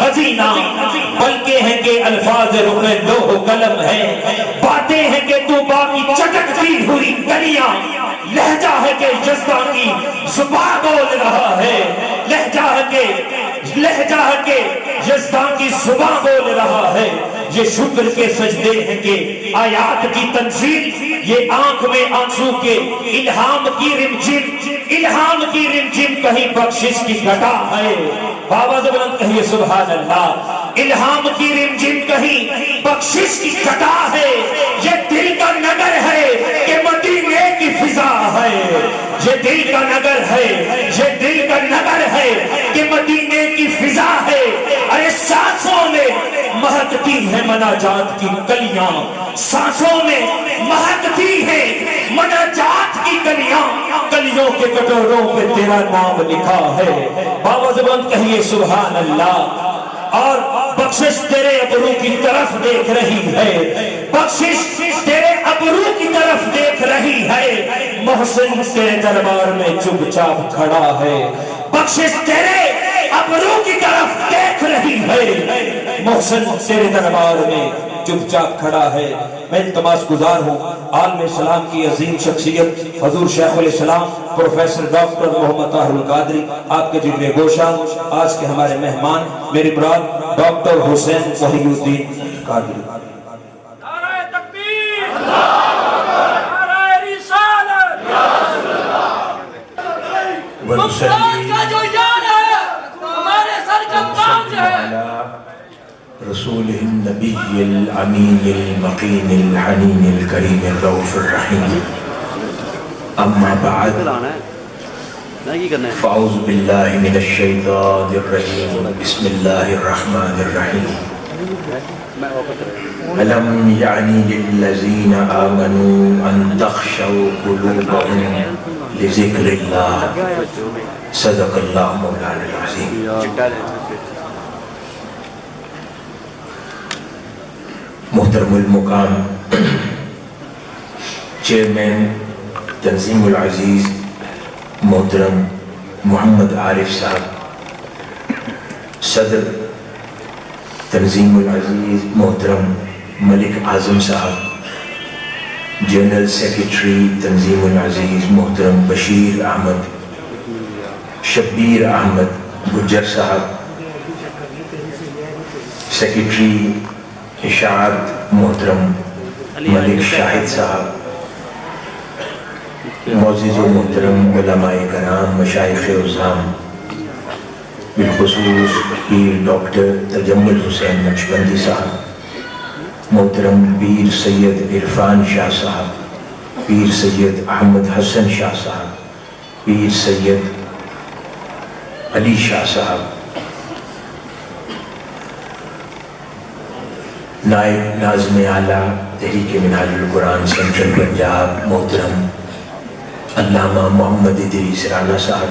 خزینہ، بلکہ ہیں کہ الفاظ رخ لوح قلم ہے، باتیں ہیں کہ تو باقی چٹکتی ہوئی گلیاں، لہجہ ہے کہ یزدان کی زبان بول رہا ہے، لہجہ ہے کہ یزدان کی زبان بول رہا ہے۔ یہ شکر کے سجدے ہیں کہ آیات کی تنزیل، یہ آنکھ میں آنسو کے الہام کی رمجم کہیں بخشش کی گھٹا ہے۔ بابا زبان کہیے سبحان اللہ۔ الہام کی رمجم کہیں بخشش کی گھٹا ہے، یہ دل کا نگر ہے کہ مدینے کی فضا ہے، یہ دل کا نگر ہے، یہ دل کا نگر ہے کہ مدینے کی فضا ہے۔ ارے سانسوں میں مہکتی ہے مناجات کی کلیاں، سانسوں میں مہکتی ہے مناجات کی کلیاں، کلیوں کے کٹوروں پہ تیرا نام لکھا ہے۔ بابا زبان کہیے سبحان اللہ۔ اور بخشش تیرے ابرو کی طرف دیکھ رہی ہے، بخشش تیرے ابرو کی طرف دیکھ رہی ہے، محسن تیرے دربار میں چپ چاپ کھڑا ہے، بخشش تیرے ابرو کی طرف دیکھ رہی ہے، محسن تیرے دربار میں چپ چاپ کھڑا ہے۔ میں التماس گزار ہوں عالم اسلام کی عظیم شخصیت حضور شیخ الاسلام پروفیسر ڈاکٹر محمد طاہر القادری، آپ کے جلوے گوشہ آج کے ہمارے مہمان میری براد ڈاکٹر حسین وحی الدین قادری۔ نعرہ تکبیر، نعرہ رسالت، مقصد کا جو یاد ہے ہمارے سر کا تاج ہے۔ رسوله النبي الأمين المقيم الحنين الكريم الرؤوف الرحيم، أما بعد فأعوذ بالله من الشيطان الرجيم، بسم الله الرحمن الرحيم۔ ألم يعني للذين آمنوا أن تخشوا قلوبهم لذكر الله، صدق الله مولانا العظيم۔ محترم المقام چیئرمین تنظیم العزیز محترم محمد عارف صاحب، صدر تنظیم العزیز محترم ملک اعظم صاحب، جنرل سیکریٹری تنظیم العزیز محترم بشیر احمد، شبیر احمد گجر صاحب، سیکریٹری اشاعت محترم ملک شاہد صاحب، معزز و محترم علماء کرام، مشائخ عظام، بالخصوص پیر ڈاکٹر تجمل حسین نقشبندی صاحب، محترم پیر سید عرفان شاہ صاحب، پیر سید احمد حسن شاہ صاحب، پیر سید علی شاہ صاحب، نائب ناظم اعلیٰ تحریک منہاج القرآن سینٹرل پنجاب محترم علامہ محمد ادریس رانا صاحب،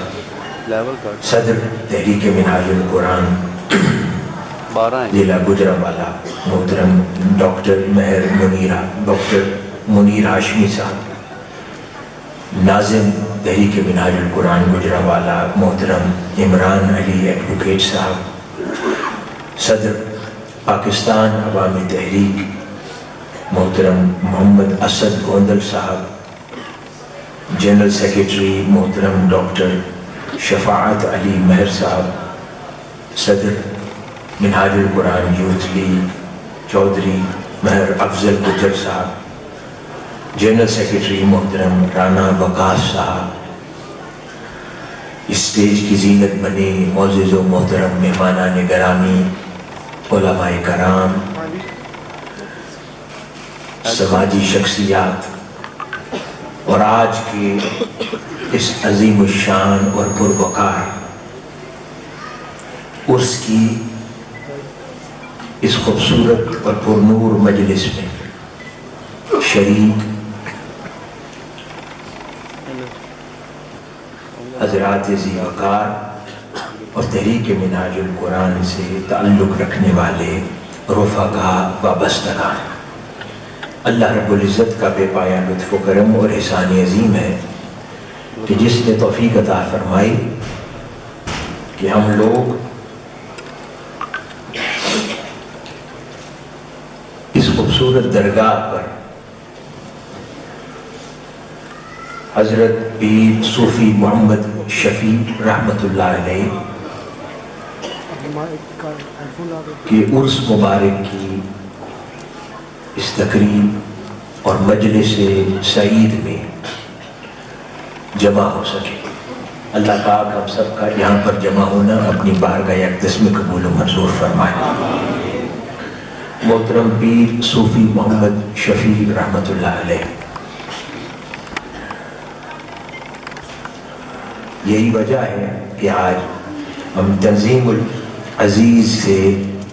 صدر تحریک منہاج القرآن ضلع گجرانوالہ محترم ڈاکٹر ڈاکٹر منیر ہاشمی صاحب، ناظم تحریک منہاج القرآن گجرانوالہ محترم عمران علی ایڈوکیٹ صاحب، صدر پاکستان عوامی تحریک محترم محمد اسد گوندل صاحب، جنرل سیکریٹری محترم ڈاکٹر شفاعت علی مہر صاحب، صدر منہاج القرآن یوتھ لیگ چودھری مہر افضل گجر صاحب، جنرل سیکریٹری محترم رانا وقاص صاحب، اسٹیج کی زینت بنے معزز و محترم مہمانان گرامی، علماء کرام، سماجی شخصیات، اور آج کے اس عظیم الشان اور پروقار عرس کی اس خوبصورت اور پرنور مجلس میں شریک حضرات ذی وقار اور تحریک منہاج القرآن سے تعلق رکھنے والے رفقاء وابستگان، اللہ رب العزت کا بے پایا لطف و کرم اور احسان عظیم ہے کہ جس نے توفیق عطا فرمائی کہ ہم لوگ خوبصورت درگاہ پر حضرت پیر صوفی محمد شفیع رحمۃ اللہ علیہ کے عرس مبارک کی اس تقریب اور مجلس سعید میں جمع ہو سکے. اللہ پاک ہم سب کا یہاں پر جمع ہونا اپنی بارگاہ اقدس میں قبول و منظور فرمائے. محترم پیر صوفی محمد شفیع رحمۃ اللہ علیہ، یہی وجہ ہے کہ آج ہم تنظیم العزیز سے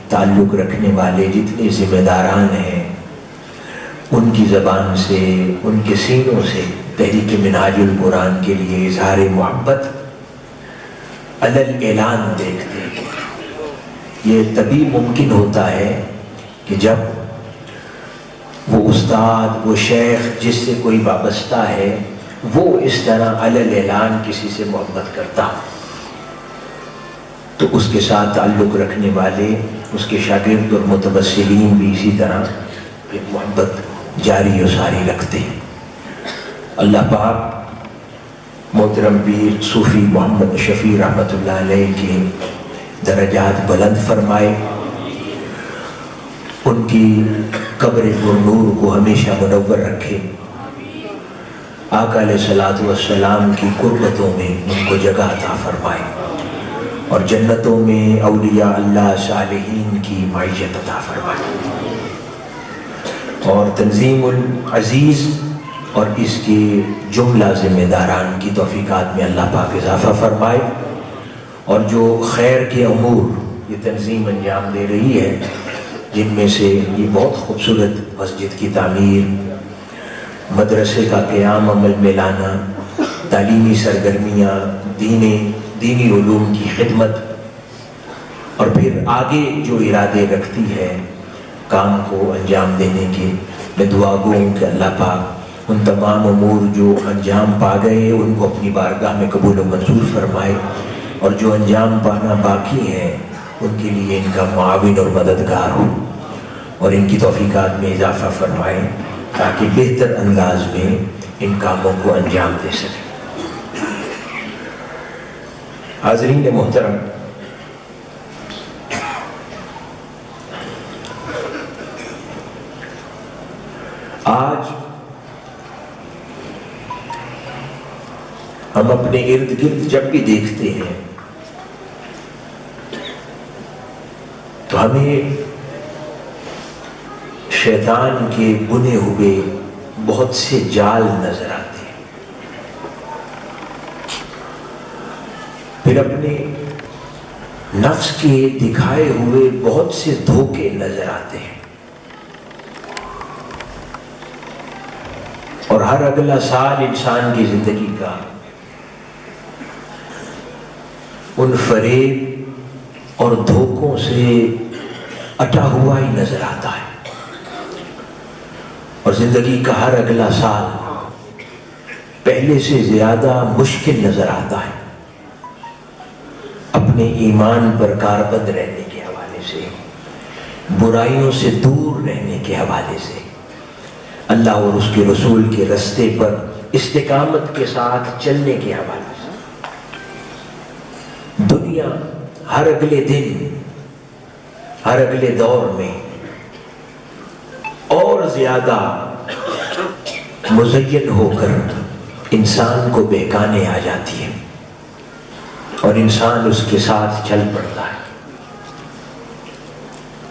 تعلق رکھنے والے جتنے ذمہ داران ہیں ان کی زبان سے، ان کے سینوں سے تحریک منہاج القرآن کے لیے اظہار محبت علی اعلان دیکھتے ہیں. یہ تبھی ممکن ہوتا ہے کہ جب وہ استاد، وہ شیخ جس سے کوئی وابستہ ہے وہ اس طرح علی اعلان کسی سے محبت کرتا ہو تو اس کے ساتھ تعلق رکھنے والے، اس کے شاگرد اور متوسلین بھی اسی طرح ایک محبت جاری و ساری رکھتے ہیں. اللہ پاک محترم پیر صوفی محمد شفیع رحمۃ اللہ علیہ کے درجات بلند فرمائے، ان کی قبر پر نور کو ہمیشہ منور رکھے، آقا علیہ الصلوۃ والسلام کی قربتوں میں ان کو جگہ عطا فرمائے اور جنتوں میں اولیاء اللہ صالحین کی معیشت عطا فرمائے. اور تنظیم العزیز اور اس کے جملہ ذمہ داران کی توفیقات میں اللہ پاک اضافہ فرمائے، اور جو خیر کے امور یہ تنظیم انجام دے رہی ہے جن میں سے یہ بہت خوبصورت مسجد کی تعمیر، مدرسے کا قیام عمل میں لانا، تعلیمی سرگرمیاں، دینی علوم کی خدمت، اور پھر آگے جو ارادے رکھتی ہے کام کو انجام دینے کے، میں دعا گو کہ اللہ پاک ان تمام امور جو انجام پا گئے ان کو اپنی بارگاہ میں قبول و منظور فرمائے، اور جو انجام پانا باقی ہے ان کے لیے ان کا معاون اور مددگار ہو اور ان کی توفیقات میں اضافہ فرمائے تاکہ بہتر انداز میں ان کاموں کو انجام دے سکے. حاضرین محترم، آج ہم اپنے ارد گرد جب بھی دیکھتے ہیں تو ہمیں شیطان کے بنے ہوئے بہت سے جال نظر آتے ہیں، پھر اپنے نفس کے دکھائے ہوئے بہت سے دھوکے نظر آتے ہیں، اور ہر اگلا سال انسان کی زندگی کا ان فریب اور دھوکوں سے اٹا ہوا ہی نظر آتا ہے، اور زندگی کا ہر اگلا سال پہلے سے زیادہ مشکل نظر آتا ہے. اپنے ایمان پر کاربند رہنے کے حوالے سے، برائیوں سے دور رہنے کے حوالے سے، اللہ اور اس کے رسول کے راستے پر استقامت کے ساتھ چلنے کے حوالے سے، دنیا ہر اگلے دن، ہر اگلے دور میں اور زیادہ مزین ہو کر انسان کو بہکانے آ جاتی ہے اور انسان اس کے ساتھ چل پڑتا ہے.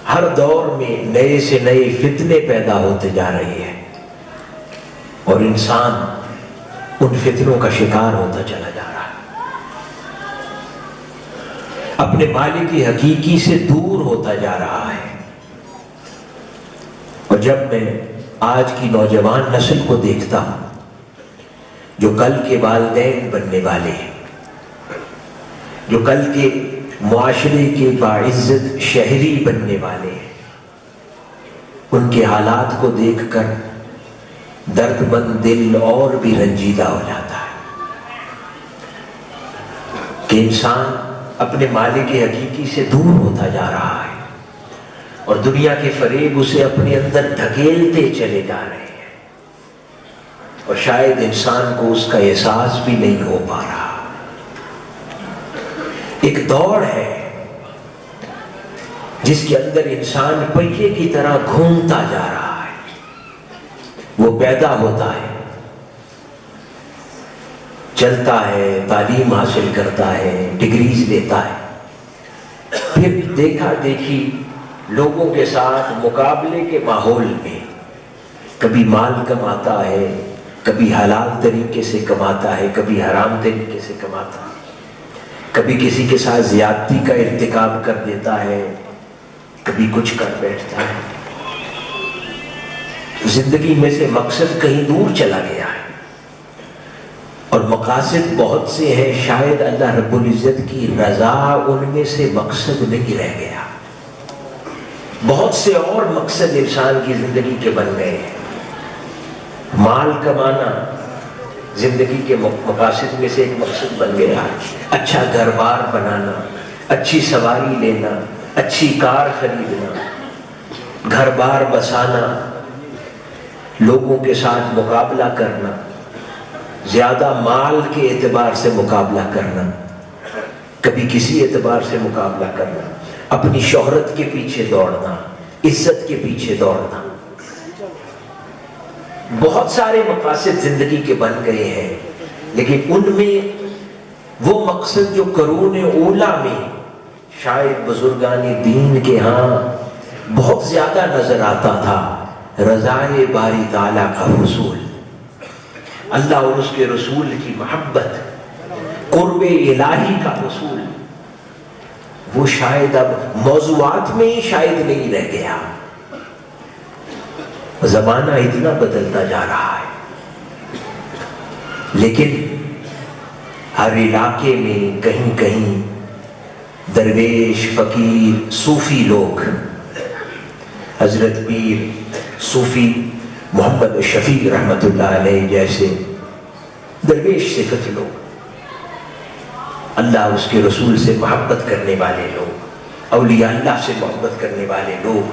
ہر دور میں نئے سے نئے فتنے پیدا ہوتے جا رہے ہیں اور انسان ان فتنوں کا شکار ہوتا چلا جا رہا ہے، اپنے مالک حقیقی سے دور ہوتا جا رہا ہے. اور جب میں آج کی نوجوان نسل کو دیکھتا ہوں جو کل کے والدین بننے والے ہیں، جو کل کے معاشرے کے باعزت شہری بننے والے ہیں، ان کے حالات کو دیکھ کر درد مند دل اور بھی رنجیدہ ہو جاتا ہے کہ انسان اپنے مالک حقیقی سے دور ہوتا جا رہا ہے. اور دنیا کے فریب اسے اپنے اندر دھکیلتے چلے جا رہے ہیں، اور شاید انسان کو اس کا احساس بھی نہیں ہو پا رہا۔ ایک دوڑ ہے جس کے اندر انسان پہیے کی طرح گھومتا جا رہا ہے۔ وہ پیدا ہوتا ہے، چلتا ہے، تعلیم حاصل کرتا ہے، ڈگریز لیتا ہے، پھر دیکھا دیکھی لوگوں کے ساتھ مقابلے کے ماحول میں کبھی مال کماتا ہے، کبھی حلال طریقے سے کماتا ہے، کبھی حرام طریقے سے کماتا ہے، کبھی کسی کے ساتھ زیادتی کا ارتکاب کر دیتا ہے، کبھی کچھ کر بیٹھتا ہے۔ زندگی میں سے مقصد کہیں دور چلا گیا ہے، اور مقاصد بہت سے ہیں، شاید اللہ رب العزت کی رضا ان میں سے مقصد نہیں رہ گیا۔ بہت سے اور مقصد انسان کی زندگی کے بن گئے ہیں۔ مال کمانا زندگی کے مقاصد میں سے ایک مقصد بن گیا ہے، اچھا گھر بار بنانا، اچھی سواری لینا، اچھی کار خریدنا، گھر بار بسانا، لوگوں کے ساتھ مقابلہ کرنا، زیادہ مال کے اعتبار سے مقابلہ کرنا، کبھی کسی اعتبار سے مقابلہ کرنا، اپنی شہرت کے پیچھے دوڑنا، عزت کے پیچھے دوڑنا۔ بہت سارے مقاصد زندگی کے بن گئے ہیں، لیکن ان میں وہ مقصد جو قرون اولا میں شاید بزرگان دین کے ہاں بہت زیادہ نظر آتا تھا، رضائے باری تعالیٰ کا حصول، اللہ اور اس کے رسول کی محبت، قرب الہی کا حصول، وہ شاید اب موضوعات میں ہی شاید نہیں رہ گیا۔ زمانہ اتنا بدلتا جا رہا ہے، لیکن ہر علاقے میں کہیں کہیں درویش، فقیر، صوفی لوگ، حضرت پیر صوفی محمد شفیع رحمت اللہ علیہ جیسے درویش صفت لوگ، اللہ اس کے رسول سے محبت کرنے والے لوگ، اولیاء اللہ سے محبت کرنے والے لوگ،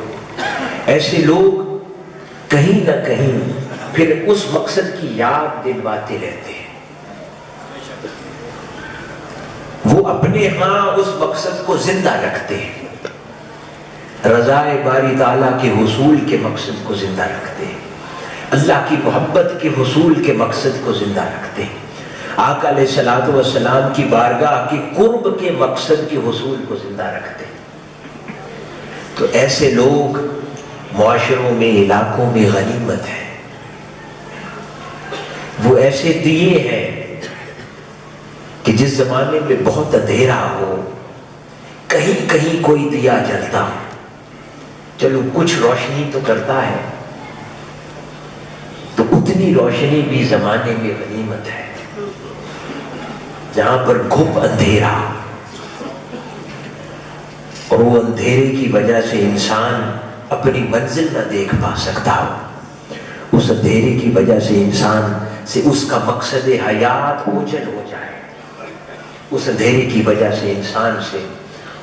ایسے لوگ کہیں نہ کہیں پھر اس مقصد کی یاد دلواتے رہتے ہیں۔ وہ اپنے ہاں اس مقصد کو زندہ رکھتے ہیں، رضائے باری تعالیٰ کے حصول کے مقصد کو زندہ رکھتے ہیں، اللہ کی محبت کے حصول کے مقصد کو زندہ رکھتے ہیں، آقا علیہ الصلوۃ والسلام کی بارگاہ کے قرب کے مقصد کے حصول کو زندہ رکھتے ہیں۔ تو ایسے لوگ معاشروں میں، علاقوں میں غنیمت ہے۔ وہ ایسے دیے ہیں کہ جس زمانے میں بہت اندھیرا ہو، کہیں کہیں کوئی دیا جلتا ہو، چلو کچھ روشنی تو کرتا ہے، تو اتنی روشنی بھی زمانے میں غنیمت ہے۔ جہاں پر گھپ اندھیرا، اور وہ اندھیرے کی وجہ سے انسان اپنی منزل نہ دیکھ پا سکتا ہو، اس اندھیرے کی وجہ سے انسان سے اس کا مقصد حیات اوجھل ہو جائے، اس اندھیرے کی وجہ سے انسان سے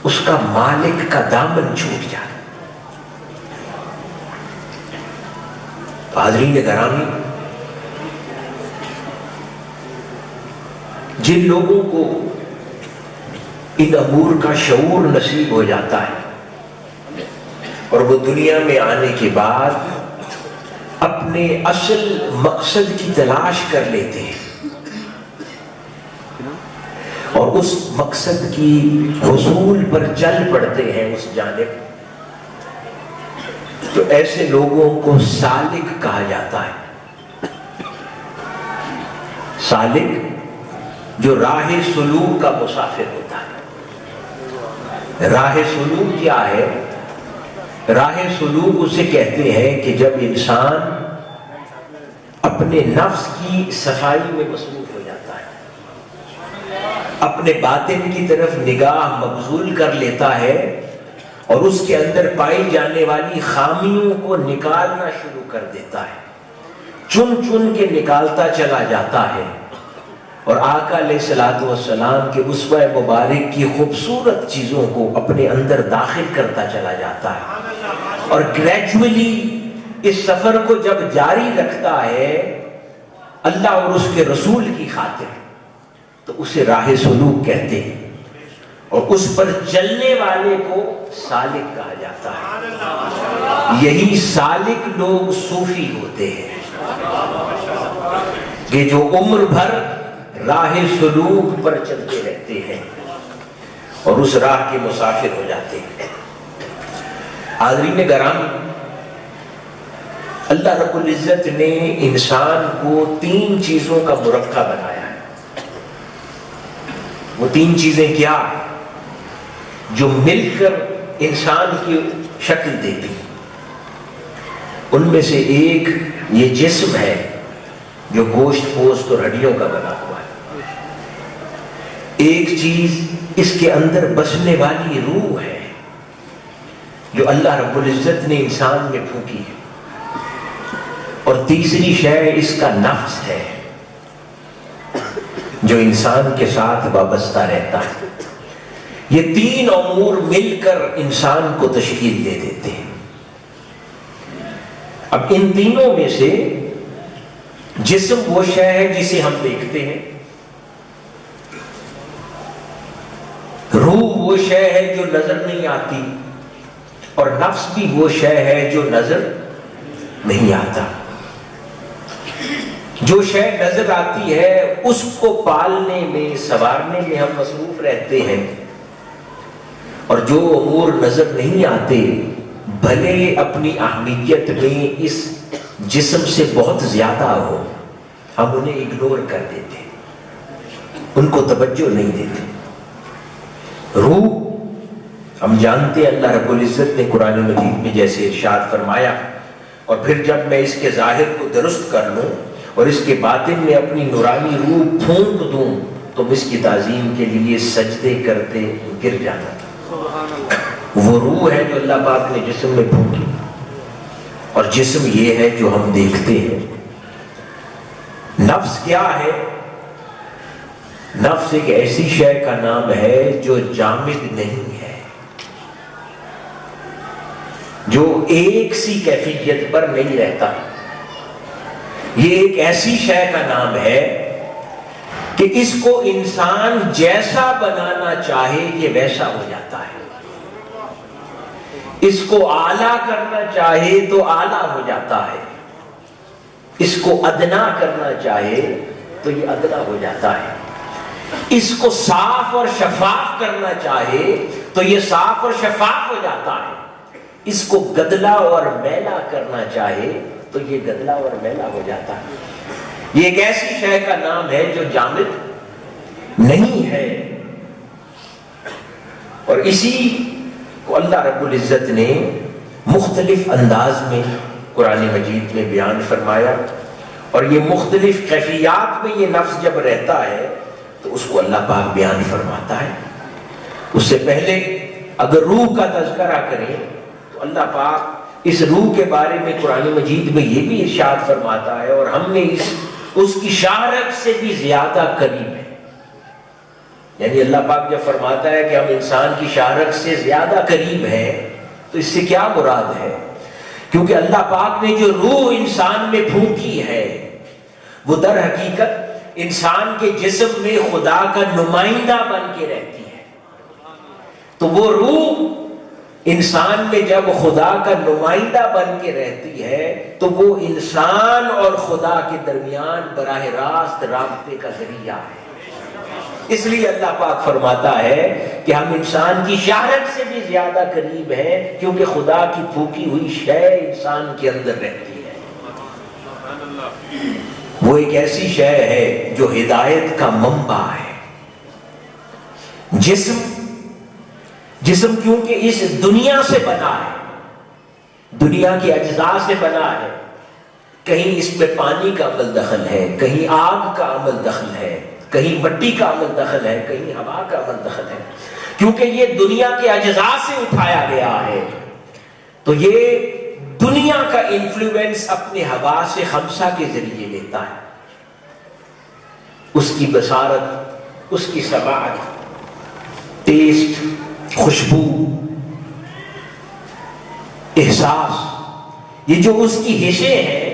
اس کا مالک کا دامن چھوٹ جائے۔ حاضرین گرامی، جن لوگوں کو ان امور کا شعور نصیب ہو جاتا ہے اور وہ دنیا میں آنے کے بعد اپنے اصل مقصد کی تلاش کر لیتے ہیں اور اس مقصد کی حصول پر چل پڑتے ہیں اس جانب، تو ایسے لوگوں کو سالک کہا جاتا ہے۔ سالک جو راہ سلوک کا مسافر ہوتا ہے۔ راہ سلوک کیا ہے؟ راہ سلوک اسے کہتے ہیں کہ جب انسان اپنے نفس کی صفائی میں مصروف ہو جاتا ہے، اپنے باطن کی طرف نگاہ مبذول کر لیتا ہے اور اس کے اندر پائی جانے والی خامیوں کو نکالنا شروع کر دیتا ہے، چن چن کے نکالتا چلا جاتا ہے، اور آقا علیہ الصلوۃ والسلام کے اسوہ مبارک کی خوبصورت چیزوں کو اپنے اندر داخل کرتا چلا جاتا ہے۔ اور گریجولی اس سفر کو جب جاری رکھتا ہے اللہ اور اس کے رسول کی خاطر تو اسے راہ سلوک کہتے ہیں، اور اس پر چلنے والے کو سالک کہا جاتا ہے۔ یہی سالک لوگ صوفی ہوتے ہیں کہ جو عمر بھر راہ سلوک پر چلتے رہتے ہیں اور اس راہ کے مسافر ہو جاتے ہیں۔ حاضرین گرامی، اللہ رب العزت نے انسان کو 3 چیزوں کا مرکب بنایا ہے۔ وہ 3 چیزیں کیا ہیں جو مل کر انسان کی شکل دیتی؟ ان میں سے ایک یہ جسم ہے جو گوشت پوست اور ہڈیوں کا بنا ہوا ہے۔ ایک چیز اس کے اندر بسنے والی روح ہے جو اللہ رب العزت نے انسان میں پھونکی ہے، اور تیسری شے اس کا نفس ہے جو انسان کے ساتھ وابستہ رہتا ہے۔ یہ 3 امور مل کر انسان کو تشکیل دے دیتے ہیں۔ اب ان تینوں میں سے جسم وہ شے ہے جسے ہم دیکھتے ہیں، روح وہ شے ہے جو نظر نہیں آتی، اور نفس بھی وہ شے ہے جو نظر نہیں آتا۔ جو شے نظر آتی ہے اس کو پالنے میں سنوارنے میں ہم مصروف رہتے ہیں، اور جو امور نظر نہیں آتے بھلے اپنی اہمیت میں اس جسم سے بہت زیادہ ہو، ہم انہیں اگنور کر دیتے، ان کو توجہ نہیں دیتے۔ روح ہم جانتے ہیں اللہ رب العزت نے قرآن مجید میں جیسے ارشاد فرمایا، اور پھر جب میں اس کے ظاہر کو درست کر لوں اور اس کے باطن میں اپنی نورانی روح پھونک دوں تو اس کی تعظیم کے لیے سجدے کرتے گر جاتا تھا۔ وہ روح ہے جو اللہ پاک نے جسم میں پھونکی، اور جسم یہ ہے جو ہم دیکھتے ہیں۔ نفس کیا ہے؟ نفس ایک ایسی شے کا نام ہے جو جامد نہیں ہے، جو ایک سی کیفیت پر نہیں رہتا۔ یہ ایک ایسی شے کا نام ہے کہ اس کو انسان جیسا بنانا چاہے یہ ویسا ہو جاتا ہے، اس کو اعلیٰ کرنا چاہے تو اعلیٰ ہو جاتا ہے، اس کو ادنا کرنا چاہے تو یہ ادنا ہو جاتا ہے، اس کو صاف اور شفاف کرنا چاہے تو یہ صاف اور شفاف ہو جاتا ہے، اس کو گدلا اور میلا کرنا چاہے تو یہ گدلا اور میلا ہو جاتا ہے۔ یہ ایک ایسی شے کا نام ہے جو جامد نہیں ہے، اور اسی کو اللہ رب العزت نے مختلف انداز میں قرآن مجید میں بیان فرمایا، اور یہ مختلف کیفیات میں یہ نفس جب رہتا ہے تو اس کو اللہ پاک بیان فرماتا ہے۔ اس سے پہلے اگر روح کا تذکرہ کریں تو اللہ پاک اس روح کے بارے میں قرآن مجید میں یہ بھی ارشاد فرماتا ہے، اور ہم نے اس کی شارک سے بھی زیادہ قریب ہے۔ یعنی اللہ پاک جب فرماتا ہے کہ ہم انسان کی شارک سے زیادہ قریب ہیں تو اس سے کیا مراد ہے؟ کیونکہ اللہ پاک نے جو روح انسان میں پھونکی ہے وہ در حقیقت انسان کے جسم میں خدا کا نمائندہ بن کے رہتی ہے، تو وہ روح انسان میں جب خدا کا نمائندہ بن کے رہتی ہے تو وہ انسان اور خدا کے درمیان براہ راست رابطے کا ذریعہ ہے۔ اس لیے اللہ پاک فرماتا ہے کہ ہم انسان کی شہرت سے بھی زیادہ قریب ہیں، کیونکہ خدا کی پھونکی ہوئی شے انسان کے اندر رہتی ہے۔ وہ ایک ایسی شے ہے جو ہدایت کا منبع ہے۔ جسم کیونکہ اس دنیا سے بنا ہے، دنیا کے اجزاء سے بنا ہے، کہیں اس میں پانی کا عمل دخل ہے، کہیں آگ کا عمل دخل ہے، کہیں مٹی کا عمل دخل ہے، کہیں ہوا کا عمل دخل ہے، کیونکہ یہ دنیا کے اجزاء سے اٹھایا گیا ہے، تو یہ دنیا کا انفلوئنس اپنے حواس خمسہ کے ذریعے لیتا ہے۔ اس کی بصارت، اس کی سماعت، ٹیسٹ، خوشبو، احساس، یہ جو اس کی حصے ہیں،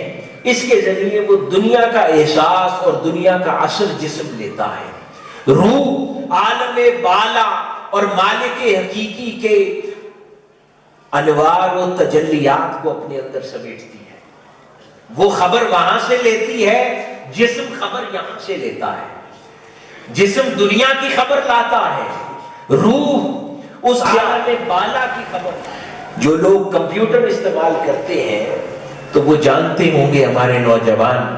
اس کے ذریعے وہ دنیا کا احساس اور دنیا کا اثر جسم لیتا ہے۔ روح عالم بالا اور مالک حقیقی کے انوار و تجلیات کو اپنے اندر سمیٹتی ہے۔ وہ خبر وہاں سے لیتی ہے، جسم خبر یہاں سے لیتا ہے۔ جسم دنیا کی خبر لاتا ہے، روح اس عالم بالا کی خبر۔ جو لوگ کمپیوٹر استعمال کرتے ہیں تو وہ جانتے ہوں گے، ہمارے نوجوان،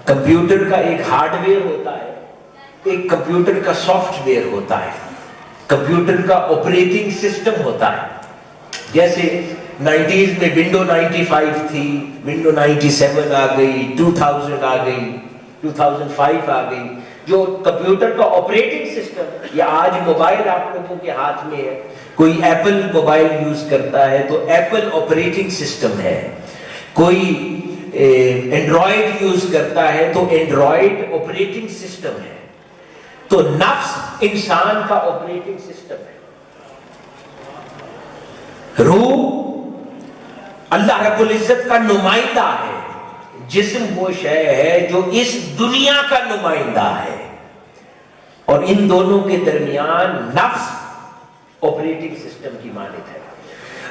کمپیوٹر کا ایک ہارڈ ویئر ہوتا ہے، ایک کمپیوٹر کا سافٹ ویئر ہوتا ہے، کمپیوٹر کا آپریٹنگ سسٹم ہوتا ہے۔ جیسے 90s میں ونڈو 95 تھی، ونڈو 97 آ گئی، 2000 آ گئی، 2005 آ گئی۔ جو کمپیوٹر کا آپریٹنگ سسٹم، یا آج موبائل آپ لوگوں کے ہاتھ میں ہے، کوئی ایپل موبائل یوز کرتا ہے تو ایپل آپریٹنگ سسٹم ہے، کوئی اینڈرائڈ یوز کرتا ہے تو اینڈرائڈ آپریٹنگ سسٹم ہے۔ تو نفس انسان کا آپریٹنگ سسٹم ہے۔ روح اللہ رب العزت کا نمائندہ ہے، جسم وہ شے ہے جو اس دنیا کا نمائندہ ہے، اور ان دونوں کے درمیان نفس آپریٹنگ سسٹم کی مانند ہے۔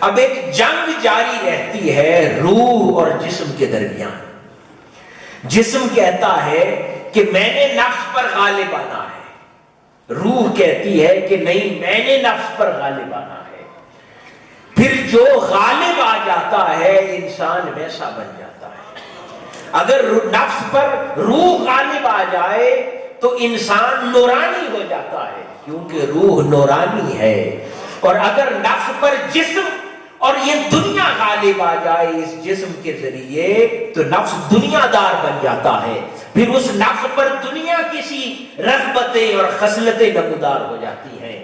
اب ایک جنگ جاری رہتی ہے روح اور جسم کے درمیان۔ جسم کہتا ہے کہ میں نے نفس پر غالب آنا ہے، روح کہتی ہے کہ نہیں، میں نے نفس پر غالب آنا ہے۔ پھر جو غالب آ جاتا ہے انسان ویسا بن جاتا ہے۔ اگر نفس پر روح غالب آ جائے تو انسان نورانی ہو جاتا ہے، کیونکہ روح نورانی ہے۔ اور اگر نفس پر جسم اور یہ دنیا غالب آ جائے اس جسم کے ذریعے تو نفس دنیا دار بن جاتا ہے۔ پھر اس نفس پر دنیا کسی رغبتیں اور خصلتیں نمودار ہو جاتی ہیں،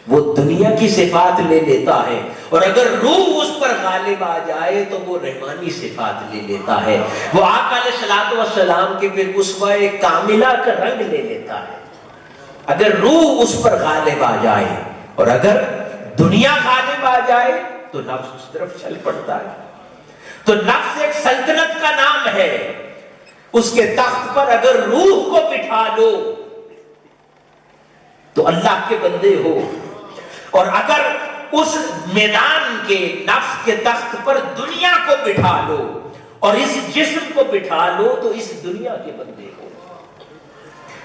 وہ دنیا کی صفات لے لیتا ہے۔ اور اگر روح اس پر غالب آ جائے تو وہ رحمانی صفات لے لیتا ہے، وہ آقا علیہ الصلوۃ والسلام کے پھر اسوہ کاملہ کا رنگ لے لیتا ہے۔ اگر روح اس پر غالب آ جائے اور اگر دنیا غالب آ جائے تو نفس اس طرف چل پڑتا ہے۔ تو نفس ایک سلطنت کا نام ہے، اس کے تخت پر اگر روح کو بٹھا لو تو اللہ کے بندے ہو، اور اگر اس میدان کے نفس کے تخت پر دنیا کو بٹھا لو اور اس جسم کو بٹھا لو تو اس دنیا کے بندے ہو۔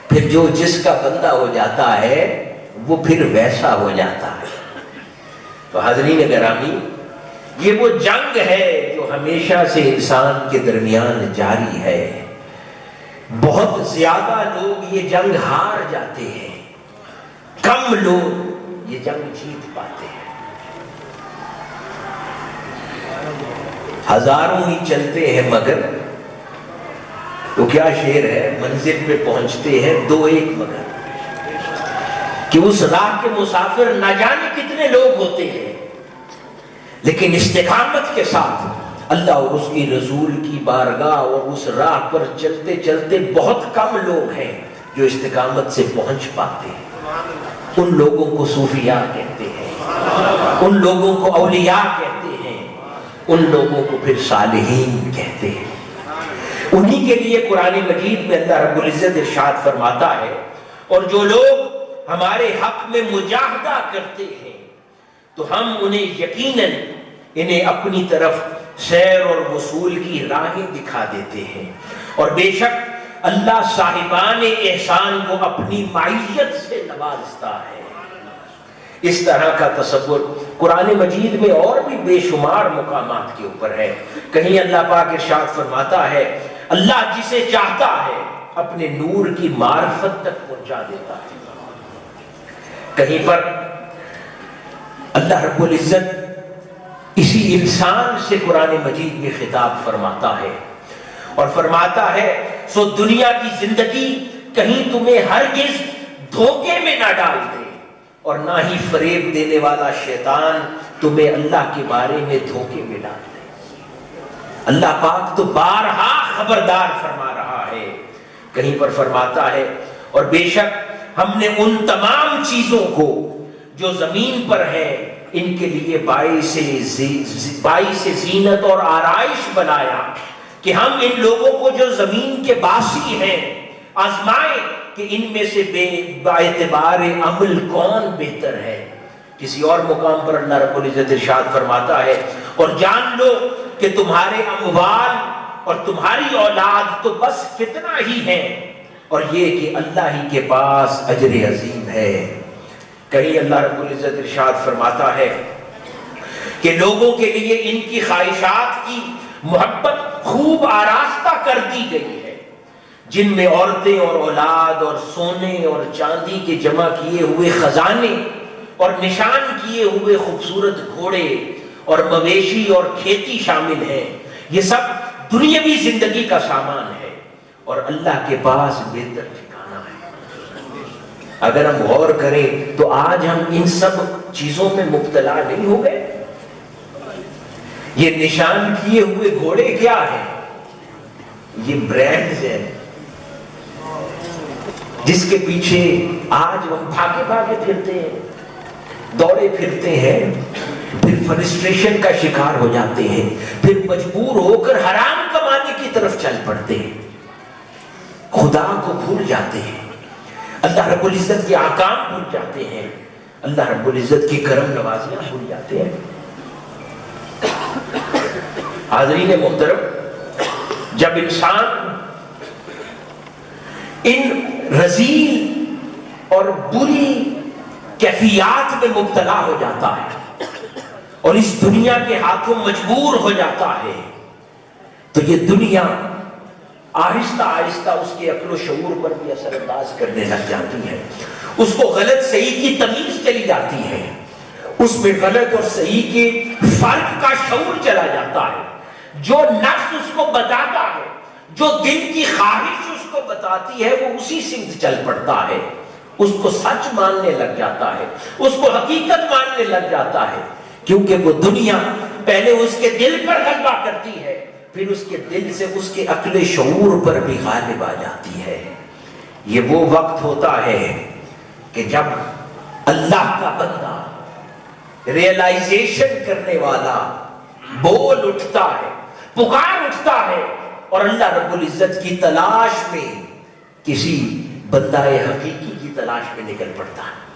پھر جو جس کا بندہ ہو جاتا ہے وہ پھر ویسا ہو جاتا ہے۔ تو حاضرین گرامی، یہ وہ جنگ ہے جو ہمیشہ سے انسان کے درمیان جاری ہے۔ بہت زیادہ لوگ یہ جنگ ہار جاتے ہیں، کم لوگ یہ جنگ جیت پاتے ہیں۔ ہزاروں ہی چلتے ہیں مگر، تو کیا شعر ہے، منزل پہ پہنچتے ہیں دو ایک مگر، کہ اس راہ کے مسافر نہ جانے کتنے لوگ ہوتے ہیں، لیکن استقامت کے ساتھ اللہ اور اس کی رسول کی بارگاہ اور اس راہ پر چلتے چلتے بہت کم لوگ ہیں جو استقامت سے پہنچ پاتے ہیں۔ ان لوگوں کو صوفیاء کہتے ہیں، ان لوگوں کو اولیاء کہتے ہیں، ان لوگوں کو پھر صالحین کہتے ہیں۔ انہی کے لیے قرآن مجید میں اللہ رب العزت ارشاد فرماتا ہے، اور جو لوگ ہمارے حق میں مجاہدہ کرتے ہیں تو ہم انہیں یقیناً انہیں اپنی طرف سیر اور وصول کی راہیں دکھا دیتے ہیں، اور بے شک اللہ صاحبان احسان کو اپنی معیت سے نوازتا ہے۔ اس طرح کا تصور قرآن مجید میں اور بھی بے شمار مقامات کے اوپر ہے۔ کہیں اللہ پاک ارشاد فرماتا ہے، اللہ جسے چاہتا ہے اپنے نور کی معرفت تک پہنچا دیتا ہے۔ کہیں پر اللہ رب العزت اسی انسان سے قرآن مجید میں خطاب فرماتا ہے اور فرماتا ہے، سو دنیا کی زندگی کہیں تمہیں ہرگز دھوکے میں نہ ڈال دے، اور نہ ہی فریب دینے والا شیطان تمہیں اللہ کے بارے میں دھوکے میں ڈال دے۔ اللہ پاک تو بارہا خبردار فرما رہا ہے۔ کہیں پر فرماتا ہے، اور بے شک ہم نے ان تمام چیزوں کو جو زمین پر ہیں ان کے لیے باعث زینت اور آرائش بنایا کہ ہم ان لوگوں کو جو زمین کے باسی ہیں آزمائیں کہ ان میں سے باعتبار عمل کون بہتر ہے۔ کسی اور مقام پر اللہ رب العزت ارشاد فرماتا ہے اور جان لو کہ تمہارے اموال اور تمہاری اولاد تو بس فتنہ ہی ہے، اور یہ کہ اللہ ہی کے پاس اجر عظیم ہے۔ کہیں اللہ رب العزت ارشاد فرماتا ہے کہ لوگوں کے لیے ان کی خواہشات کی محبت خوب آراستہ کر دی گئی ہے، جن میں عورتیں اور اولاد اور سونے اور چاندی کے جمع کیے ہوئے خزانے اور نشان کیے ہوئے خوبصورت گھوڑے اور مویشی اور کھیتی شامل ہیں۔ یہ سب دنیاوی زندگی کا سامان ہے اور اللہ کے پاس بہتر ٹھکانہ ہے۔ اگر ہم غور کریں تو آج ہم ان سب چیزوں میں مبتلا نہیں ہو گئے؟ یہ نشان کیے ہوئے گھوڑے کیا ہیں؟ یہ برانڈز ہیں جس کے پیچھے آج ہم بھاگے پھرتے ہیں، دوڑے پھرتے ہیں، پھر فرسٹریشن کا شکار ہو جاتے ہیں، پھر مجبور ہو کر حرام کمانے کی طرف چل پڑتے ہیں، خدا کو بھول جاتے ہیں، اللہ رب العزت کے احکام بھول جاتے ہیں، اللہ رب العزت کی کرم نوازیاں بھول جاتے ہیں۔ حاضرین محترم، جب انسان ان رذیل اور بری کیفیات میں مبتلا ہو جاتا ہے اور اس دنیا کے ہاتھوں مجبور ہو جاتا ہے تو یہ دنیا آہستہ آہستہ اس کے عقل و شعور پر بھی اثر انداز کرنے لگ جاتی ہے، اس کو غلط صحیح کی تمیز چلی جاتی ہے، اس میں غلط اور صحیح کے فرق کا شعور چلا جاتا ہے، جو نفس اس کو بتاتا ہے، جو دل کی خواہش اس کو بتاتی ہے، وہ اسی سمت چل پڑتا ہے، اس کو سچ ماننے لگ جاتا ہے، اس کو حقیقت ماننے لگ جاتا ہے، کیونکہ وہ دنیا پہلے اس کے دل پر غلبہ کرتی ہے، پھر اس کے دل سے اس کے عقل شعور پر بھی غالب آ جاتی ہے۔ یہ وہ وقت ہوتا ہے کہ جب اللہ کا بندہ ریئلائزیشن کرنے والا بول اٹھتا ہے، پکار اٹھتا ہے اور اللہ رب العزت کی تلاش میں کسی بندہ حقیقی کی تلاش میں نکل پڑتا ہے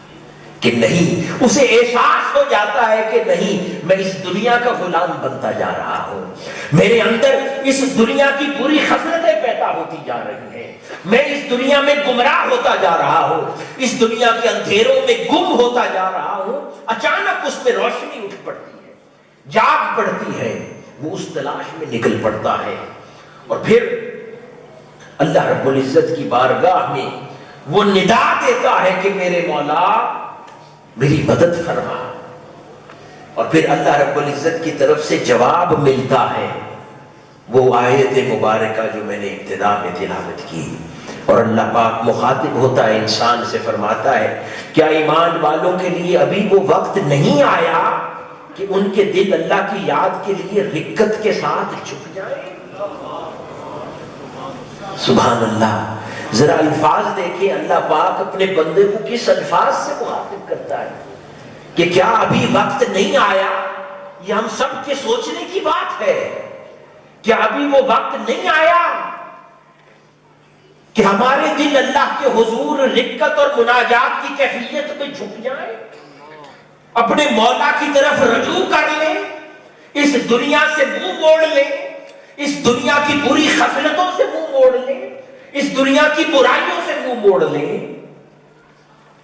کہ نہیں، اسے احساس ہو جاتا ہے کہ نہیں، میں اس دنیا کا غلام بنتا جا رہا ہوں، میرے اندر اس دنیا کی بری خصلتیں پیدا ہوتی جا رہی ہیں، میں اس دنیا میں گمراہ ہوتا جا رہا ہوں، اس دنیا کے اندھیروں میں گم ہوتا جا رہا ہوں۔ اچانک اس میں روشنی اٹھ پڑتی ہے، جاگ پڑتی ہے، وہ اس تلاش میں نکل پڑتا ہے اور پھر اللہ رب العزت کی بارگاہ میں وہ ندا دیتا ہے کہ میرے مولا میری مدد فرما، اور پھر اللہ رب العزت کی طرف سے جواب ملتا ہے، وہ آیت مبارکہ جو میں نے ابتدا میں تلاوت کی، اور اللہ پاک مخاطب ہوتا ہے انسان سے، فرماتا ہے کیا ایمان والوں کے لیے ابھی وہ وقت نہیں آیا کہ ان کے دل اللہ کی یاد کے لیے رکت کے ساتھ جھک جائیں؟ سبحان اللہ، ذرا الفاظ دیکھیں اللہ پاک اپنے بندے کو کس الفاظ سے مخاطب کرتا ہے کہ کیا ابھی وقت نہیں آیا؟ یہ ہم سب کے سوچنے کی بات ہے، کیا ابھی وہ وقت نہیں آیا کہ ہمارے دل اللہ کے حضور رکت اور مناجات کی کیفیت میں جھک جائیں، اپنے مولا کی طرف رجوع کر لیں، اس دنیا سے منہ موڑ لیں، اس دنیا کی بری خصلتوں سے منہ موڑ لیں، اس دنیا کی برائیوں سے منہ موڑ لیں؟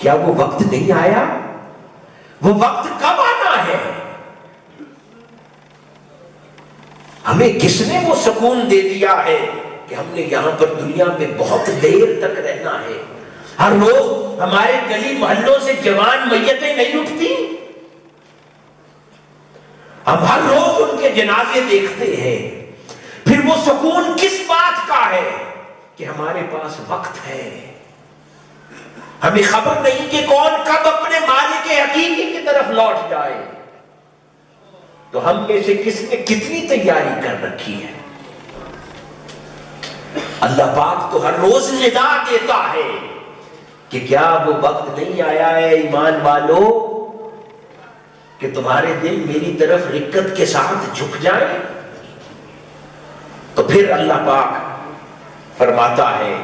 کیا وہ وقت نہیں آیا؟ وہ وقت کب آنا ہے؟ ہمیں کس نے وہ سکون دے دیا ہے کہ ہم نے یہاں پر دنیا میں بہت دیر تک رہنا ہے؟ ہر روز ہمارے گلی محلوں سے جوان میتیں نہیں اٹھتی، ہم ہر روز ان کے جنازے دیکھتے ہیں، پھر وہ سکون کس بات کا ہے کہ ہمارے پاس وقت ہے، ہمیں خبر نہیں کہ کون کب اپنے مالک حقیقی کی طرف لوٹ جائے، تو ہم میں سے کس نے کتنی تیاری کر رکھی ہے؟ اللہ پاک تو ہر روز ندا دیتا ہے کہ کیا وہ وقت نہیں آیا ہے ایمان والو کہ تمہارے دل میری طرف رکت کے ساتھ جھک جائیں؟ تو پھر اللہ پاک فرماتا ہے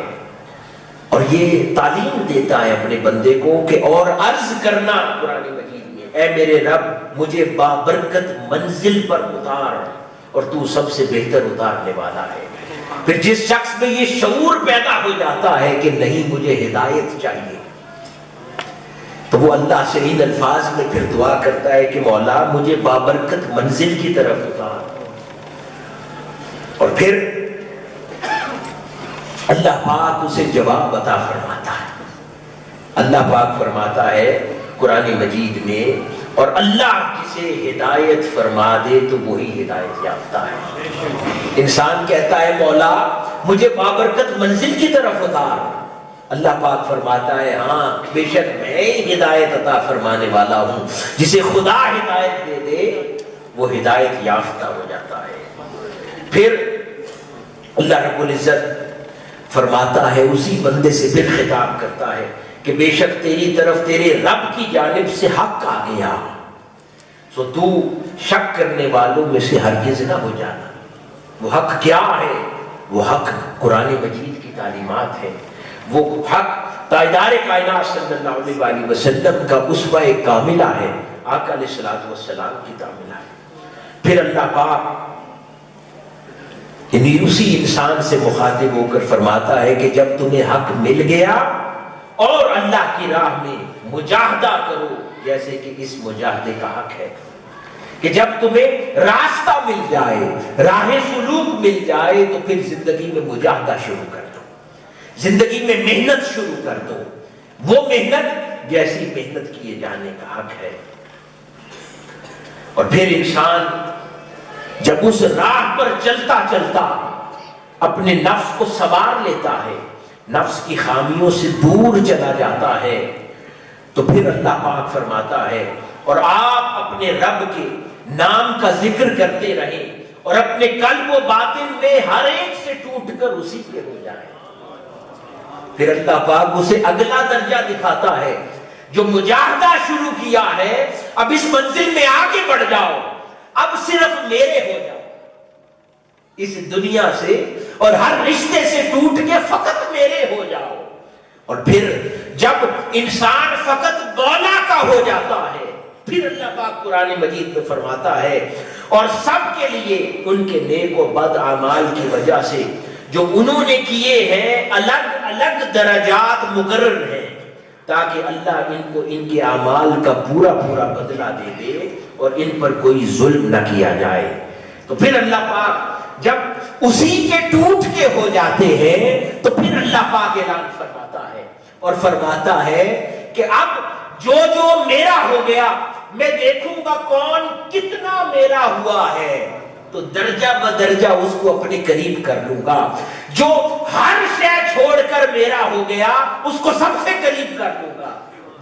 اور یہ تعلیم دیتا ہے اپنے بندے کو کہ اور عرض کرنا قرآن مجید میں، اے میرے رب مجھے بابرکت منزل پر اتار، اور تو سب سے بہتر اتارنے والا ہے۔ پھر جس شخص میں یہ شعور پیدا ہو جاتا ہے کہ نہیں مجھے ہدایت چاہیے، تو وہ اللہ سے ان الفاظ میں پھر دعا کرتا ہے کہ مولا مجھے بابرکت منزل کی طرف اتار۔ اور پھر اللہ پاک اسے جواب عطا فرماتا ہے۔ اللہ پاک فرماتا ہے قرآن مجید میں، اور اللہ جسے ہدایت فرما دے تو وہی ہدایت یافتہ ہے۔ انسان کہتا ہے مولا مجھے بابرکت منزل کی طرف اتار، اللہ پاک فرماتا ہے ہاں بے شک میں ہی ہدایت عطا فرمانے والا ہوں۔ جسے خدا ہدایت دے دے وہ ہدایت یافتہ ہو جاتا ہے۔ پھر اللہ رب العزت فرماتا ہے، اسی بندے سے پھر خطاب کرتا ہے کہ بے شک تیری طرف تیرے رب کی جانب سے حق آ گیا، سو تو شک کرنے والوں میں سے ہرگز نہ ہو جانا۔ وہ حق کیا ہے؟ وہ حق قرآن مجید کی تعلیمات ہے، وہ حق تاجدار کائنات صلی اللہ علیہ وآلہ وسلم کا اسوہ کاملہ ہے، آقا علیہ الصلوۃ والسلام کی تعلیمات ہے۔ پھر اللہ پاک یعنی اسی انسان سے مخاطب ہو کر فرماتا ہے کہ جب تمہیں حق مل گیا اور اللہ کی راہ میں مجاہدہ کرو، جیسے کہ اس مجاہدے کا حق ہے کہ جب تمہیں راستہ مل جائے، راہ سلوک مل جائے تو پھر زندگی میں مجاہدہ شروع کر دو، زندگی میں محنت شروع کر دو، وہ محنت جیسی محنت کیے جانے کا حق ہے۔ اور پھر انسان جب اس راہ پر چلتا چلتا اپنے نفس کو سنوار لیتا ہے، نفس کی خامیوں سے دور چلا جاتا ہے، تو پھر اللہ پاک فرماتا ہے اور آپ اپنے رب کے نام کا ذکر کرتے رہیں اور اپنے قلب و باطن میں ہر ایک سے ٹوٹ کر اسی پہ ہو جائیں۔ پھر اللہ پاک اسے اگلا درجہ دکھاتا ہے، جو مجاہدہ شروع کیا ہے اب اس منزل میں آگے بڑھ جاؤ، اب صرف میرے ہو جاؤ اس دنیا سے، اور ہر رشتے سے ٹوٹ کے فقط میرے ہو جاؤ۔ اور پھر جب انسان فقط مولا کا ہو جاتا ہے، پھر اللہ پاک قرآن مجید میں فرماتا ہے اور سب کے لیے ان کے نیک و بد اعمال کی وجہ سے جو انہوں نے کیے ہیں الگ الگ درجات مقرر ہیں، تاکہ اللہ ان کو ان کے اعمال کا پورا پورا بدلہ دے دے اور ان پر کوئی ظلم نہ کیا جائے۔ تو پھر اللہ پاک جب اسی کے ٹوٹ کے ہو جاتے ہیں تو پھر اللہ پاک اعلان فرماتا ہے اور فرماتا ہے کہ اب جو جو میرا ہو گیا میں دیکھوں گا کون کتنا میرا ہوا ہے، تو درجہ بدرجہ اس کو اپنے قریب کر لوں گا۔ جو ہر شے چھوڑ کر میرا ہو گیا اس کو سب سے قریب کر لوں گا،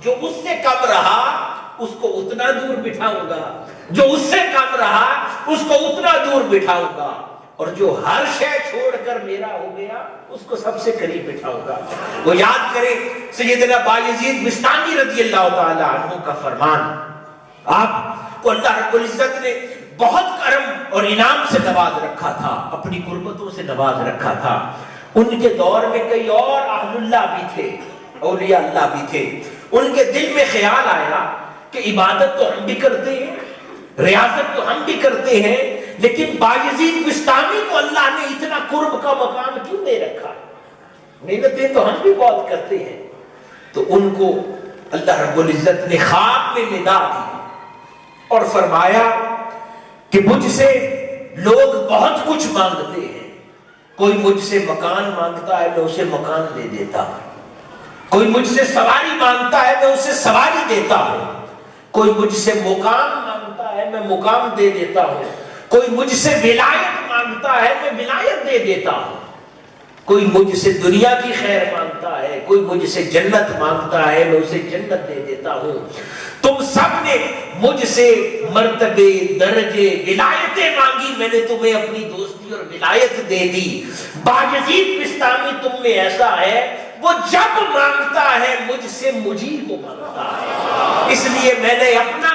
جو اس سے کم رہا اس کو اتنا دور بٹھاؤں گا، جو اس سے کم رہا اس کو اتنا دور بٹھاؤں گا، اور جو ہر شے چھوڑ کر میرا ہو گیا اس کو سب سے قریب بٹھاؤں گا۔ وہ یاد کریں سیدنا بایزید بستامی رضی اللہ تعالی عنہ کا فرمان، آپ کو اللہ رب العزت نے بہت کرم اور انعام سے نواز رکھا تھا، اپنی قربتوں سے نواز رکھا تھا۔ ان کے دور میں کئی اور اہل اللہ بھی تھے، اولیاء اللہ بھی تھے۔ ان کے دل میں خیال آیا کہ عبادت تو ہم بھی کرتے ہیں، ریاضت تو ہم بھی کرتے ہیں، لیکن بایزید بستامی کو اللہ نے اتنا قرب کا مقام کیوں دے رکھا ہے؟ محنتیں تو ہم بھی بہت کرتے ہیں۔ تو ان کو اللہ رب العزت نے خواب میں ندا دی اور فرمایا کہ مجھ سے لوگ بہت کچھ مانگتے ہیں، کوئی مجھ سے مکان مانگتا ہے میں اسے مکان دے دیتا ہوں، کوئی مجھ سے سواری مانگتا ہے میں اسے سواری دیتا ہوں، کوئی مجھ سے مقام مانگتا ہے میں مقام دے دیتا ہوں، کوئی مجھ سے ولایت مانگتا ہے میں ولایت دے دیتا ہوں، کوئی مجھ سے دنیا کی خیر مانگتا ہے، کوئی مجھ سے جنت مانگتا ہے میں اسے جنت دے دیتا ہوں۔ تم سب نے مجھ سے مرتبے، درجے، ولایتیں مانگی، میں نے تمہیں اپنی دوستی اور ولایت دے دی۔ بایزید بستامی تم میں ایسا ہے، وہ جب مانگتا ہے مجھ سے مجھی کو مانگتا ہے، اس لیے میں نے اپنا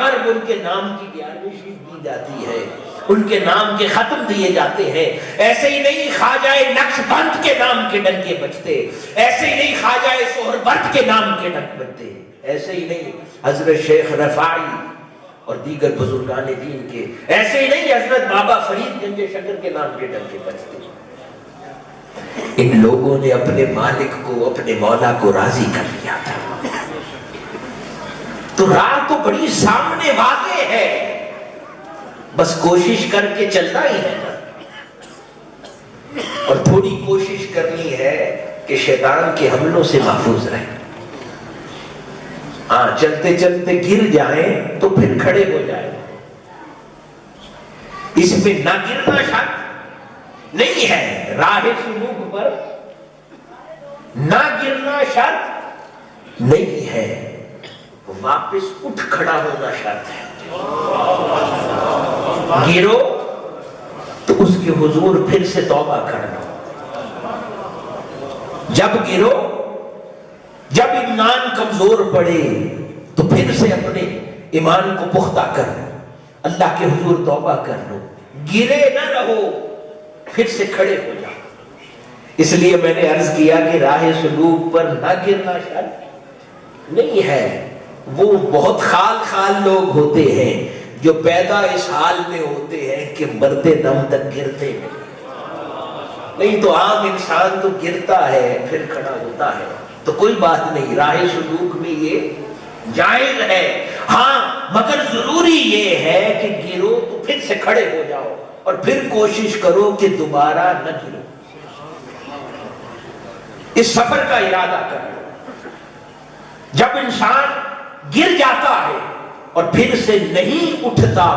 غرب ان کے نام کی 11ویں شیٹ دی جاتی ہے، ان کے نام کے ختم دیے جاتے ہیں۔ ایسے ہی نہیں خواجہ نقش بند کے نام کے ڈنکے بجتے، ایسے ہی نہیں خواجہ سہروردی کے نام کے ڈنکے بجتے، ایسے ہی نہیں حضرت شیخ رفاعی اور دیگر بزرگان دین کے، ایسے ہی نہیں حضرت بابا فرید گنج شکر کے نام کے ڈنکے بجتے۔ ان لوگوں نے اپنے مالک کو، اپنے مولا کو راضی کر لیا تھا۔ تو راہ تو بڑی سامنے واضح ہے، بس کوشش کر کے چلنا ہی ہے نا، اور تھوڑی کوشش کرنی ہے کہ شیطان کے حملوں سے محفوظ رہے۔ ہاں، چلتے چلتے گر جائیں تو پھر کھڑے ہو جائیں، اس میں نہ گرنا شرط نہیں ہے، راہ سلوک پر نہ گرنا شرط نہیں ہے، واپس اٹھ کھڑا ہونا شرط ہے۔ گرو تو اس کے حضور پھر سے توبہ کر لو، جب گرو، جب ایمان کمزور پڑے تو پھر سے اپنے ایمان کو پختہ کر لو، اللہ کے حضور توبہ کر لو، گرے نہ رہو، پھر سے کھڑے ہو جاؤ۔ اس لیے میں نے عرض کیا کہ راہ سلوک پر نہ گرنا شرط نہیں ہے۔ وہ بہت خال خال لوگ ہوتے ہیں جو پیدا اس حال میں ہوتے ہیں کہ مرتے دم تک گرتے نہیں تو عام انسان تو گرتا ہے پھر کھڑا ہوتا ہے، تو کوئی بات نہیں، راہ سلوک میں یہ جائز ہے۔ ہاں، مگر ضروری یہ ہے کہ گرو تو پھر سے کھڑے ہو جاؤ اور پھر کوشش کرو کہ دوبارہ نہ گرو، اس سفر کا ارادہ کرو۔ جب انسان گر جاتا ہے اور پھر سے نہیں اٹھتا،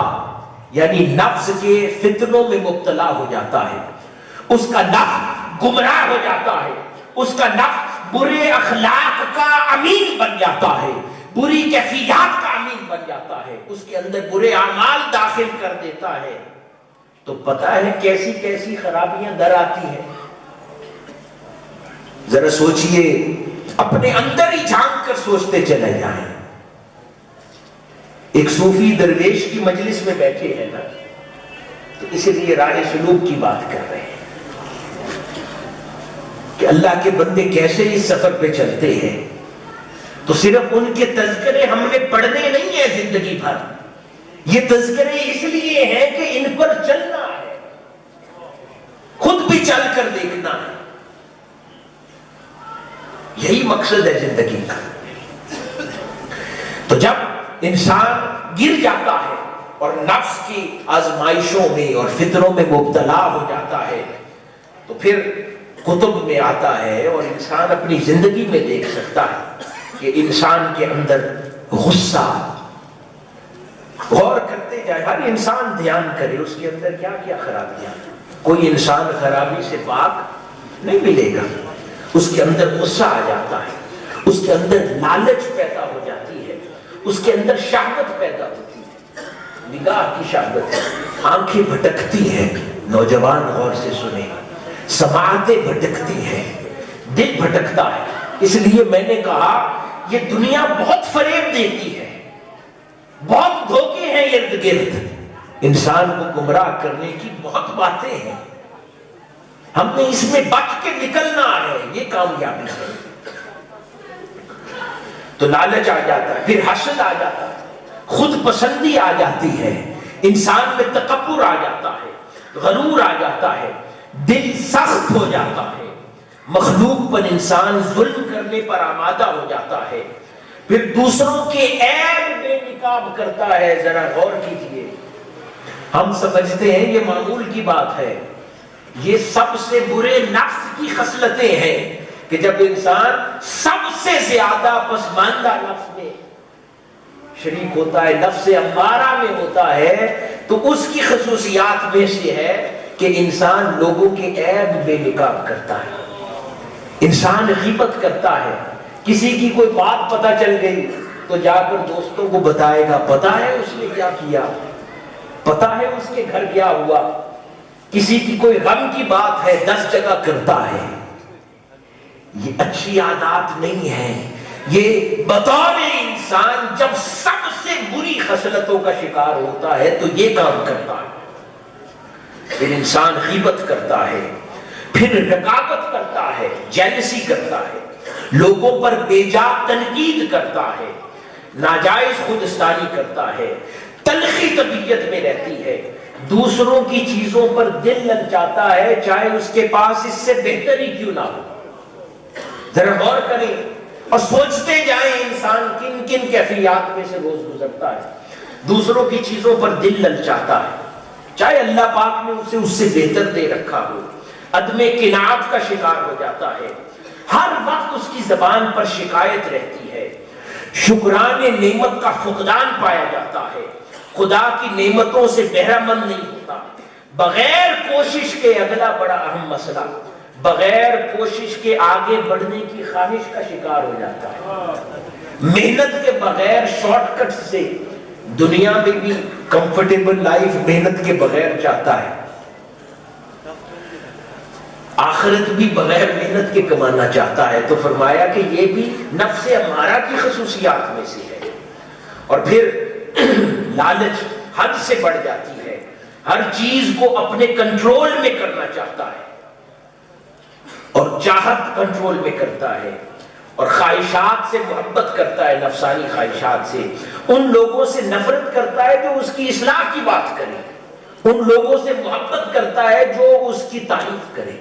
یعنی نفس کے فتنوں میں مبتلا ہو جاتا ہے، اس کا نفس گمراہ ہو جاتا ہے، اس کا نفس برے اخلاق کا امین بن جاتا ہے، بری کیفیات کا امین بن جاتا ہے، اس کے اندر برے اعمال داخل کر دیتا ہے، تو پتہ ہے کیسی کیسی خرابیاں در آتی ہیں۔ ذرا سوچئے، اپنے اندر ہی جھانک کر سوچتے چلے جائیں۔ ایک صوفی درویش کی مجلس میں بیٹھے ہیں نا، تو اس لیے راہ سلوک کی بات کر رہے ہیں کہ اللہ کے بندے کیسے اس سفر پہ چلتے ہیں، تو صرف ان کے تذکرے ہم نے پڑھنے نہیں ہیں زندگی بھر، یہ تذکرے اس لیے ہیں کہ ان پر چلنا ہے، خود بھی چل کر دیکھنا ہے، یہی مقصد ہے زندگی کا۔ تو جب انسان گر جاتا ہے اور نفس کی آزمائشوں میں اور فتنوں میں مبتلا ہو جاتا ہے، تو پھر کتب میں آتا ہے اور انسان اپنی زندگی میں دیکھ سکتا ہے کہ انسان کے اندر غصہ، غور کرتے جائے، ہر انسان دھیان کرے اس کے اندر کیا کیا خرابیاں۔ کوئی انسان خرابی سے پاک نہیں ملے گا، اس کے اندر غصہ آ جاتا ہے، اس کے اندر لالچ پیدا ہو جاتی ہے، اس کے اندر شہوت پیدا ہوتی ہے، نگاہ کی شہوت ہے، آنکھیں بھٹکتی ہیں، نوجوان غور سے سنیں، سماعتیں بھٹکتی ہیں، دل بھٹکتا ہے۔ اس لیے میں نے کہا یہ دنیا بہت فریب دیتی ہے، بہت دھوکے ہیں ارد گرد، انسان کو گمراہ کرنے کی بہت باتیں ہیں، ہم نے اس میں بچ کے نکلنا ہے، یہ کامیابی ہے۔ تو لالچ آ جاتا ہے، پھر حسد آ جاتا ہے، خود پسندی آ جاتی ہے، انسان میں تکبر آ جاتا ہے، غرور آ جاتا ہے، دل سخت ہو جاتا ہے، مخلوق پر انسان ظلم کرنے پر آمادہ ہو جاتا ہے، پھر دوسروں کے عیب بے نقاب کرتا ہے۔ ذرا غور کیجئے، ہم سمجھتے ہیں یہ معمول کی بات ہے، یہ سب سے برے نفس کی خصلتیں ہیں کہ جب انسان سب سے زیادہ پسماندہ نفس میں شریک ہوتا ہے، نفس امارہ میں ہوتا ہے، تو اس کی خصوصیات میں سے ہے کہ انسان لوگوں کے عیب بے نقاب کرتا ہے، انسان غیبت کرتا ہے، کسی کی کوئی بات پتہ چل گئی تو جا کر دوستوں کو بتائے گا، پتہ ہے اس نے کیا کیا، پتہ ہے اس کے گھر کیا ہوا، کسی کی کوئی غم کی بات ہے 10 جگہ کرتا ہے۔ یہ اچھی عادات نہیں ہے، یہ بطور انسان جب سب سے بری خصلتوں کا شکار ہوتا ہے تو یہ کام کرتا ہے. پھر انسان غیبت کرتا ہے، پھر رقابت کرتا ہے، جیلسی کرتا ہے، لوگوں پر بے جا تنقید کرتا ہے، ناجائز خودستانی کرتا ہے، تلخی طبیعت میں رہتی ہے، دوسروں کی چیزوں پر دل للچاتا ہے چاہے اس کے پاس اس سے بہتر ہی کیوں نہ ہو. ذرا غور کریں اور سوچتے جائیں انسان کن کن کیفیات میں سے روز گزرتا ہے. دوسروں کی چیزوں پر دل للچاتا ہے چاہے اللہ پاک نے اسے اس سے بہتر دے رکھا ہو، عدم قناعت کا شکار ہو جاتا ہے، ہر وقت اس کی زبان پر شکایت رہتی ہے، شکران نعمت کا فقدان پایا جاتا ہے، خدا کی نعمتوں سے بہرہ مند نہیں ہوتا، بغیر کوشش کے اگلا بڑا اہم مسئلہ، بغیر کوشش کے آگے بڑھنے کی خواہش کا شکار ہو جاتا ہے، محنت کے بغیر شارٹ کٹ سے دنیا میں بھی کمفرٹیبل لائف محنت کے بغیر چاہتا ہے، آخرت بھی بغیر محنت کے کمانا چاہتا ہے. تو فرمایا کہ یہ بھی نفس امارہ کی خصوصیات میں سے ہے. اور پھر لالچ حد سے بڑھ جاتی ہے، ہر چیز کو اپنے کنٹرول میں کرنا چاہتا ہے اور چاہت کنٹرول میں کرتا ہے، اور خواہشات سے محبت کرتا ہے، نفسانی خواہشات سے. ان لوگوں سے نفرت کرتا ہے جو اس کی اصلاح کی بات کرے، ان لوگوں سے محبت کرتا ہے جو اس کی تعریف کرے.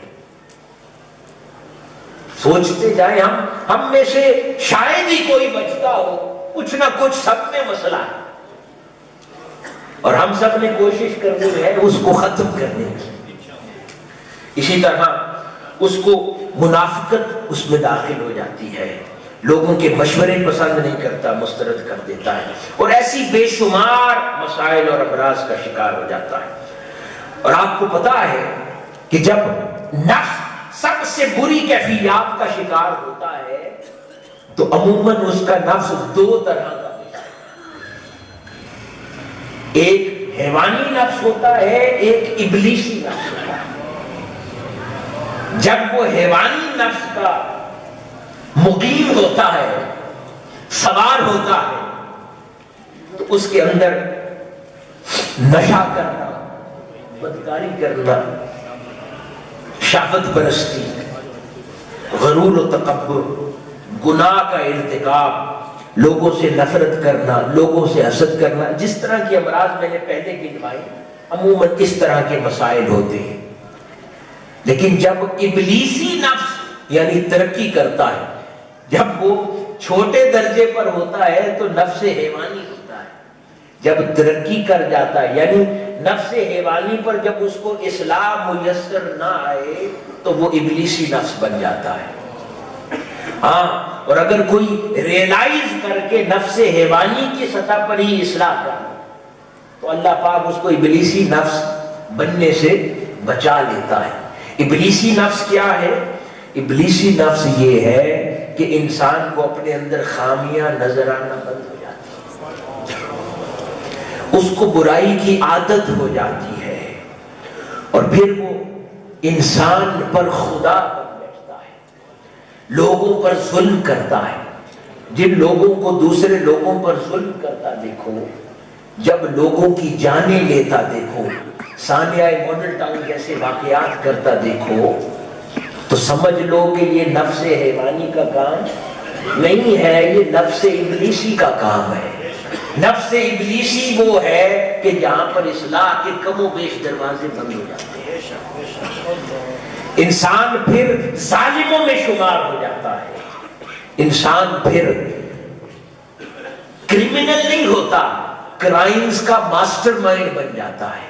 سوچتے جائیں ہم میں سے شاید ہی کوئی بچتا ہو، کچھ نہ کچھ سب میں مسئلہ ہے، اور ہم سب نے کوشش کرنی ہے اس کو ختم کرنے کی. اسی طرح اس کو منافقت اس میں داخل ہو جاتی ہے، لوگوں کے مشورے پسند نہیں کرتا، مسترد کر دیتا ہے، اور ایسی بے شمار مسائل اور امراض کا شکار ہو جاتا ہے. اور آپ کو پتا ہے کہ جب نفس سب سے بری کیفیات کا شکار ہوتا ہے تو عموماً اس کا نفس دو طرح کا ہوتا ہے. ایک حیوانی نفس ہوتا ہے، ایک ابلیسی نفس ہوتا ہے. جب وہ حیوانی نفس کا مقیم ہوتا ہے، سوار ہوتا ہے، تو اس کے اندر نشہ کرنا، بدکاری کرنا، شہوت پرستی، غرور و تکبر، گناہ کا ارتکاب، لوگوں سے نفرت کرنا، لوگوں سے حسد کرنا، جس طرح کی امراض میں نے پہلے گنوائی، عموماً اس طرح کے مسائل ہوتے ہیں. لیکن جب ابلیسی نفس یعنی ترقی کرتا ہے، جب وہ چھوٹے درجے پر ہوتا ہے تو نفس حیوانی ہوتا ہے، جب ترقی کر جاتا ہے یعنی نفس حیوانی پر جب اس کو اصلاح میسر نہ آئے تو وہ ابلیسی نفس بن جاتا ہے. ہاں، اور اگر کوئی ریئلائز کر کے نفس حیوانی کی سطح پر ہی اصلاح کر تو اللہ پاک اس کو ابلیسی نفس بننے سے بچا لیتا ہے. ابلیسی نفس کیا ہے؟ ابلیسی نفس یہ ہے کہ انسان کو اپنے اندر خامیاں نظر آنا بند ہو جاتی ہے، اس کو برائی کی عادت ہو جاتی ہے، اور پھر وہ انسان پر خدا بن بیٹھتا ہے، لوگوں پر ظلم کرتا ہے. جن لوگوں کو دوسرے لوگوں پر ظلم کرتا دیکھو، جب لوگوں کی جانیں لیتا دیکھو، ثانیہ ماڈل ٹاؤن جیسے واقعات کرتا دیکھو، تو سمجھ لو کہ یہ نفس حیوانی کا کام نہیں ہے، یہ نفس ابلیسی کا کام ہے. نفس ابلیسی وہ ہے کہ جہاں پر اصلاح کے کم و بیش دروازے بند ہو جاتے ہیں، انسان پھر ظالموں میں شمار ہو جاتا ہے، انسان پھر کرمنل نہیں ہوتا، کرائمز کا ماسٹر مائنڈ بن جاتا ہے.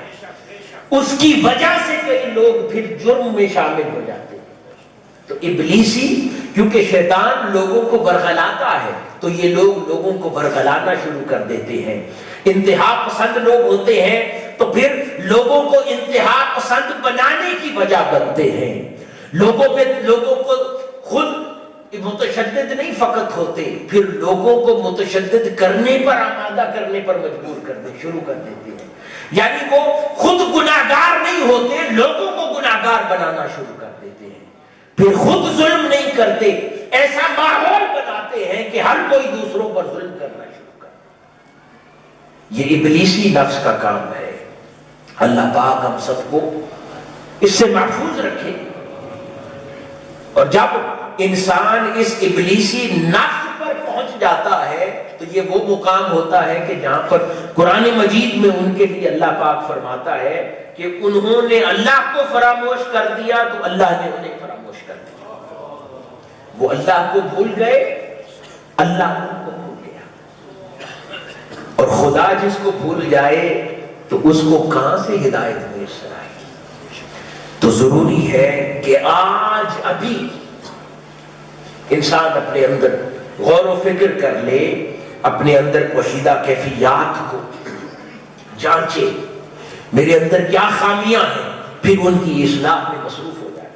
اس کی وجہ سے کئی لوگ پھر جرم میں شامل ہو جاتے ہیں. تو ابلیسی کیونکہ شیطان لوگوں کو برگلاتا ہے تو یہ لوگ لوگوں کو برگلانا شروع کر دیتے ہیں. انتہا پسند لوگ ہوتے ہیں تو پھر لوگوں کو انتہا پسند بنانے کی وجہ بنتے ہیں. لوگوں کو خود متشدد نہیں فقط ہوتے، پھر لوگوں کو متشدد کرنے پر، آمادہ کرنے پر مجبور کرنے شروع کر دیتے ہیں. یعنی وہ خود گناہگار نہیں ہوتے، لوگوں کو گناہگار بنانا شروع کر دیتے ہیں. پھر خود ظلم نہیں کرتے، ایسا ماحول بناتے ہیں کہ ہر کوئی دوسروں پر ظلم کرنا شروع کر. یہ ابلیسی نفس کا کام ہے. اللہ پاک ہم سب کو اس سے محفوظ رکھے. اور جب انسان اس ابلیسی نفس پر پہنچ جاتا ہے تو یہ وہ مقام ہوتا ہے کہ جہاں پر قرآن مجید میں ان کے لیے اللہ پاک فرماتا ہے کہ انہوں نے اللہ کو فراموش کر دیا تو اللہ نے انہیں فراموش کر دیا. وہ اللہ کو بھول گئے، اللہ ان کو بھول گیا. اور خدا جس کو بھول جائے تو اس کو کہاں سے ہدایت میسر آئے گی؟ تو ضروری ہے کہ آج ابھی انسان اپنے اندر غور و فکر کر لے، اپنے اندر پوشیدہ کیفیات کو جانچے، میرے اندر کیا خامیاں ہیں، پھر ان کی اصلاح میں مصروف ہو جائے.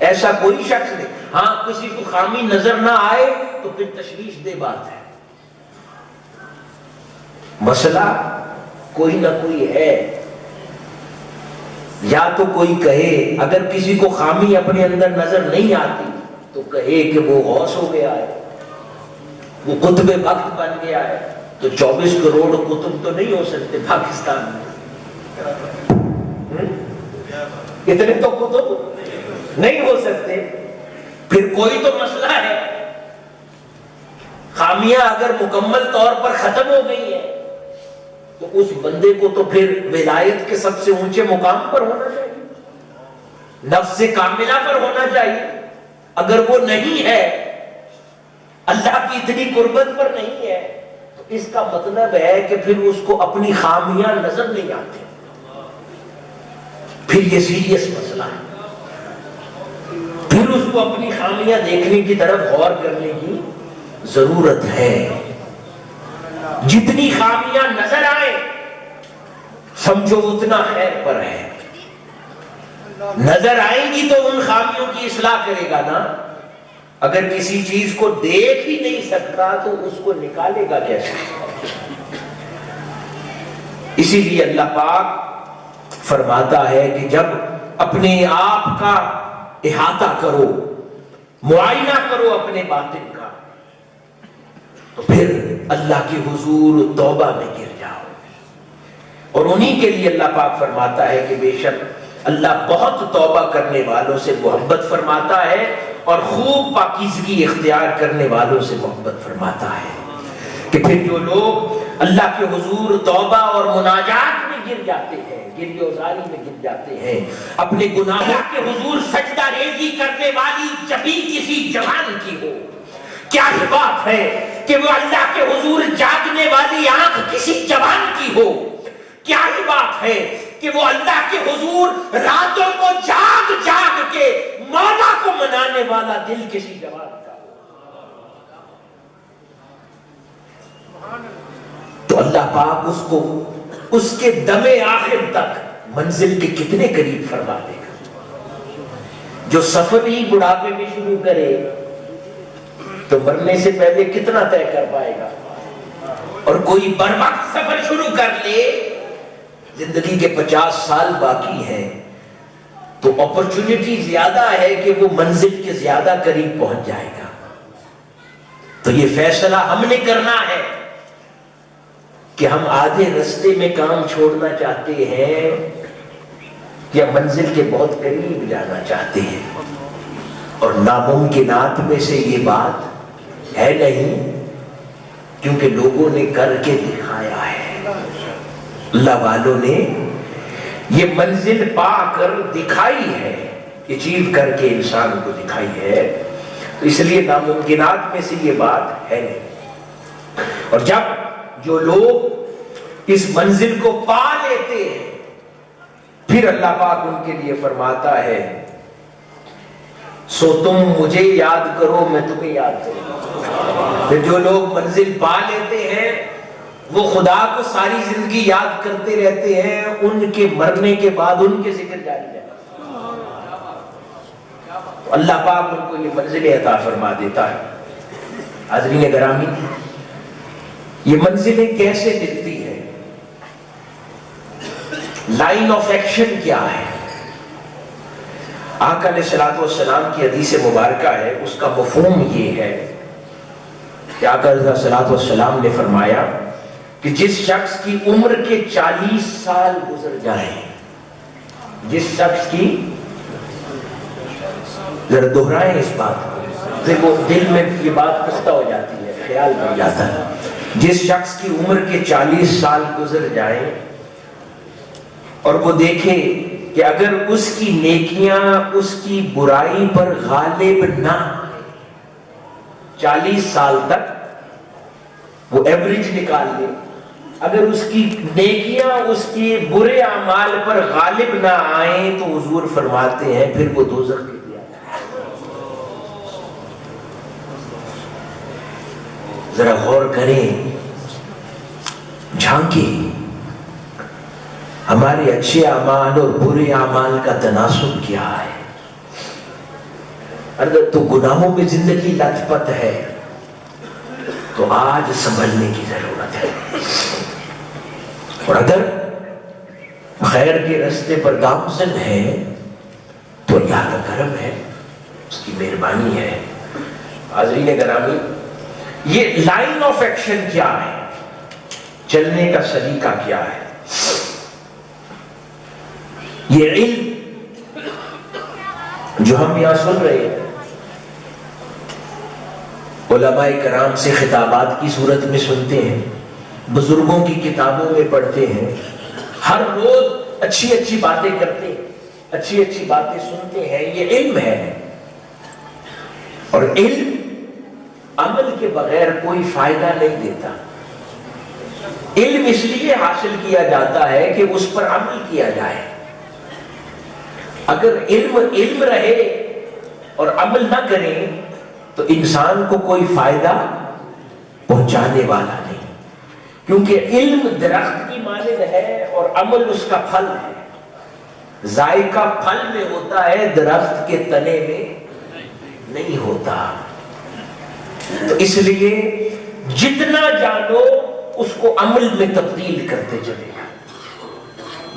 ایسا کوئی شخص نہیں، ہاں کسی کو خامی نظر نہ آئے تو پھر تشویش دہ بات ہے. مسئلہ کوئی نہ کوئی ہے. یا تو کوئی کہے، اگر کسی کو خامی اپنے اندر نظر نہیں آتی تو کہے کہ وہ غوث ہو گیا ہے، وہ قطب وقت بن گیا ہے. تو 24 کروڑ قطب تو نہیں ہو سکتے پاکستان میں، اتنے تو قطب نہیں ہو سکتے. پھر کوئی تو مسئلہ ہے. خامیاں اگر مکمل طور پر ختم ہو گئی ہیں تو اس بندے کو تو پھر ولایت کے سب سے اونچے مقام پر ہونا چاہیے، نفس کاملہ پر ہونا چاہیے. اگر وہ نہیں ہے، اللہ کی اتنی قربت پر نہیں ہے، تو اس کا مطلب ہے کہ پھر اس کو اپنی خامیاں نظر نہیں آتی. پھر یہ سیریس مسئلہ ہے. پھر اس کو اپنی خامیاں دیکھنے کی طرف غور کرنے کی ضرورت ہے. جتنی خامیاں نظر آئیں سمجھو اتنا خیر پر ہے. نظر آئیں گی تو ان خامیوں کی اصلاح کرے گا نا. اگر کسی چیز کو دیکھ ہی نہیں سکتا تو اس کو نکالے گا کیسے؟ اسی لیے اللہ پاک فرماتا ہے کہ جب اپنے آپ کا احاطہ کرو، معائنہ کرو اپنے باطن کا، تو پھر اللہ کے حضور توبہ میں گر جاؤ. اور انہی کے لیے اللہ پاک فرماتا ہے کہ بے شک اللہ بہت توبہ کرنے والوں سے محبت فرماتا ہے اور خوب پاکیزگی اختیار کرنے والوں سے محبت فرماتا ہے. کہ پھر جو لوگ اللہ کے حضور توبہ اور مناجات میں گر جاتے ہیں، گریہ وزاری میں گر جاتے ہیں، اپنے گناہوں کے حضور سجدہ ریزی کرنے والی جبیں کسی جوان کی ہو، کیا ہی بات ہے کہ وہ اللہ کے حضور جاگنے والی آنکھ کسی جوان کی ہو، کیا ہی بات ہے کہ وہ اللہ کے حضور راتوں کو جاگ جاگ کے مولا کو منانے والا دل کسی جوان کا ہو. تو اللہ پاک اس کو اس کے دم آخر تک منزل کے کتنے قریب فرما دے گا. جو سفر ہی بڑھاپے میں شروع کرے تو مرنے سے پہلے کتنا طے کر پائے گا. اور کوئی بروقت سفر شروع کر لے، زندگی کے 50 سال باقی ہیں، تو اپرچونٹی زیادہ ہے کہ وہ منزل کے زیادہ قریب پہنچ جائے گا. تو یہ فیصلہ ہم نے کرنا ہے کہ ہم آدھے رستے میں کام چھوڑنا چاہتے ہیں یا منزل کے بہت قریب جانا چاہتے ہیں. اور ناممکنات میں سے یہ بات ہے نہیں، کیونکہ لوگوں نے کر کے دکھایا ہے. اللہ والوں نے یہ منزل پا کر دکھائی ہے، اچیو کر کے انسان کو دکھائی ہے. تو اس لیے ناممکنات میں سے یہ بات ہے نہیں. اور جب جو لوگ اس منزل کو پا لیتے ہیں پھر اللہ پاک ان کے لیے فرماتا ہے سو تم مجھے یاد کرو میں تمہیں یاد کروں. پھر جو لوگ منزل پا لیتے ہیں وہ خدا کو ساری زندگی یاد کرتے رہتے ہیں، ان کے مرنے کے بعد ان کے ذکر جاری ہے. اللہ پاک ان کو یہ منزل عطا فرما دیتا ہے. حاضرین گرامی، یہ منزلیں کیسے ملتی ہیں؟ لائن آف ایکشن کیا ہے؟ آقا علیہ الصلوۃ والسلام کی حدیث مبارکہ ہے، اس کا مفہوم یہ ہے کہ آقا علیہ الصلوۃ والسلام نے فرمایا کہ جس شخص کی عمر کے 40 سال گزر جائیں، جس شخص کی، ذرا دہرائیں اس بات کو، دیکھو دل میں یہ بات پختہ ہو جاتی ہے، خیال بن جاتا ہے، جس شخص کی عمر کے 40 سال گزر جائیں اور وہ دیکھے کہ اگر اس کی نیکیاں اس کی برائی پر غالب نہ، 40 سال تک وہ ایوریج نکال لے، اگر اس کی نیکیاں اس کے برے اعمال پر غالب نہ آئیں تو حضور فرماتے ہیں پھر وہ دوزخ کے دیا جائے۔ ذرا غور کریں، جھانکیں ہمارے اچھے اعمال اور برے اعمال کا تناسب کیا ہے۔ اگر تو گناہوں میں زندگی لت پت ہے تو آج سنبھلنے کی ضرورت ہے، اور اگر خیر کے راستے پر گامزن ہے تو اللہ کا کرم ہے، اس کی مہربانی ہے۔ حاضرین گرامی، یہ لائن آف ایکشن کیا ہے، چلنے کا سلیقہ کیا ہے؟ یہ علم جو ہم یہاں سن رہے ہیں، علماء کرام سے خطابات کی صورت میں سنتے ہیں، بزرگوں کی کتابوں میں پڑھتے ہیں، ہر روز اچھی اچھی باتیں کرتے ہیں، اچھی اچھی باتیں سنتے ہیں، یہ علم ہے۔ اور علم عمل کے بغیر کوئی فائدہ نہیں دیتا۔ علم اس لیے حاصل کیا جاتا ہے کہ اس پر عمل کیا جائے۔ اگر علم رہے اور عمل نہ کریں تو انسان کو کوئی فائدہ پہنچانے والا نہیں، کیونکہ علم درخت کی مانند ہے اور عمل اس کا پھل ہے۔ ذائقہ پھل میں ہوتا ہے، درخت کے تنے میں نہیں ہوتا۔ تو اس لیے جتنا جانو اس کو عمل میں تبدیل کرتے چلے گا،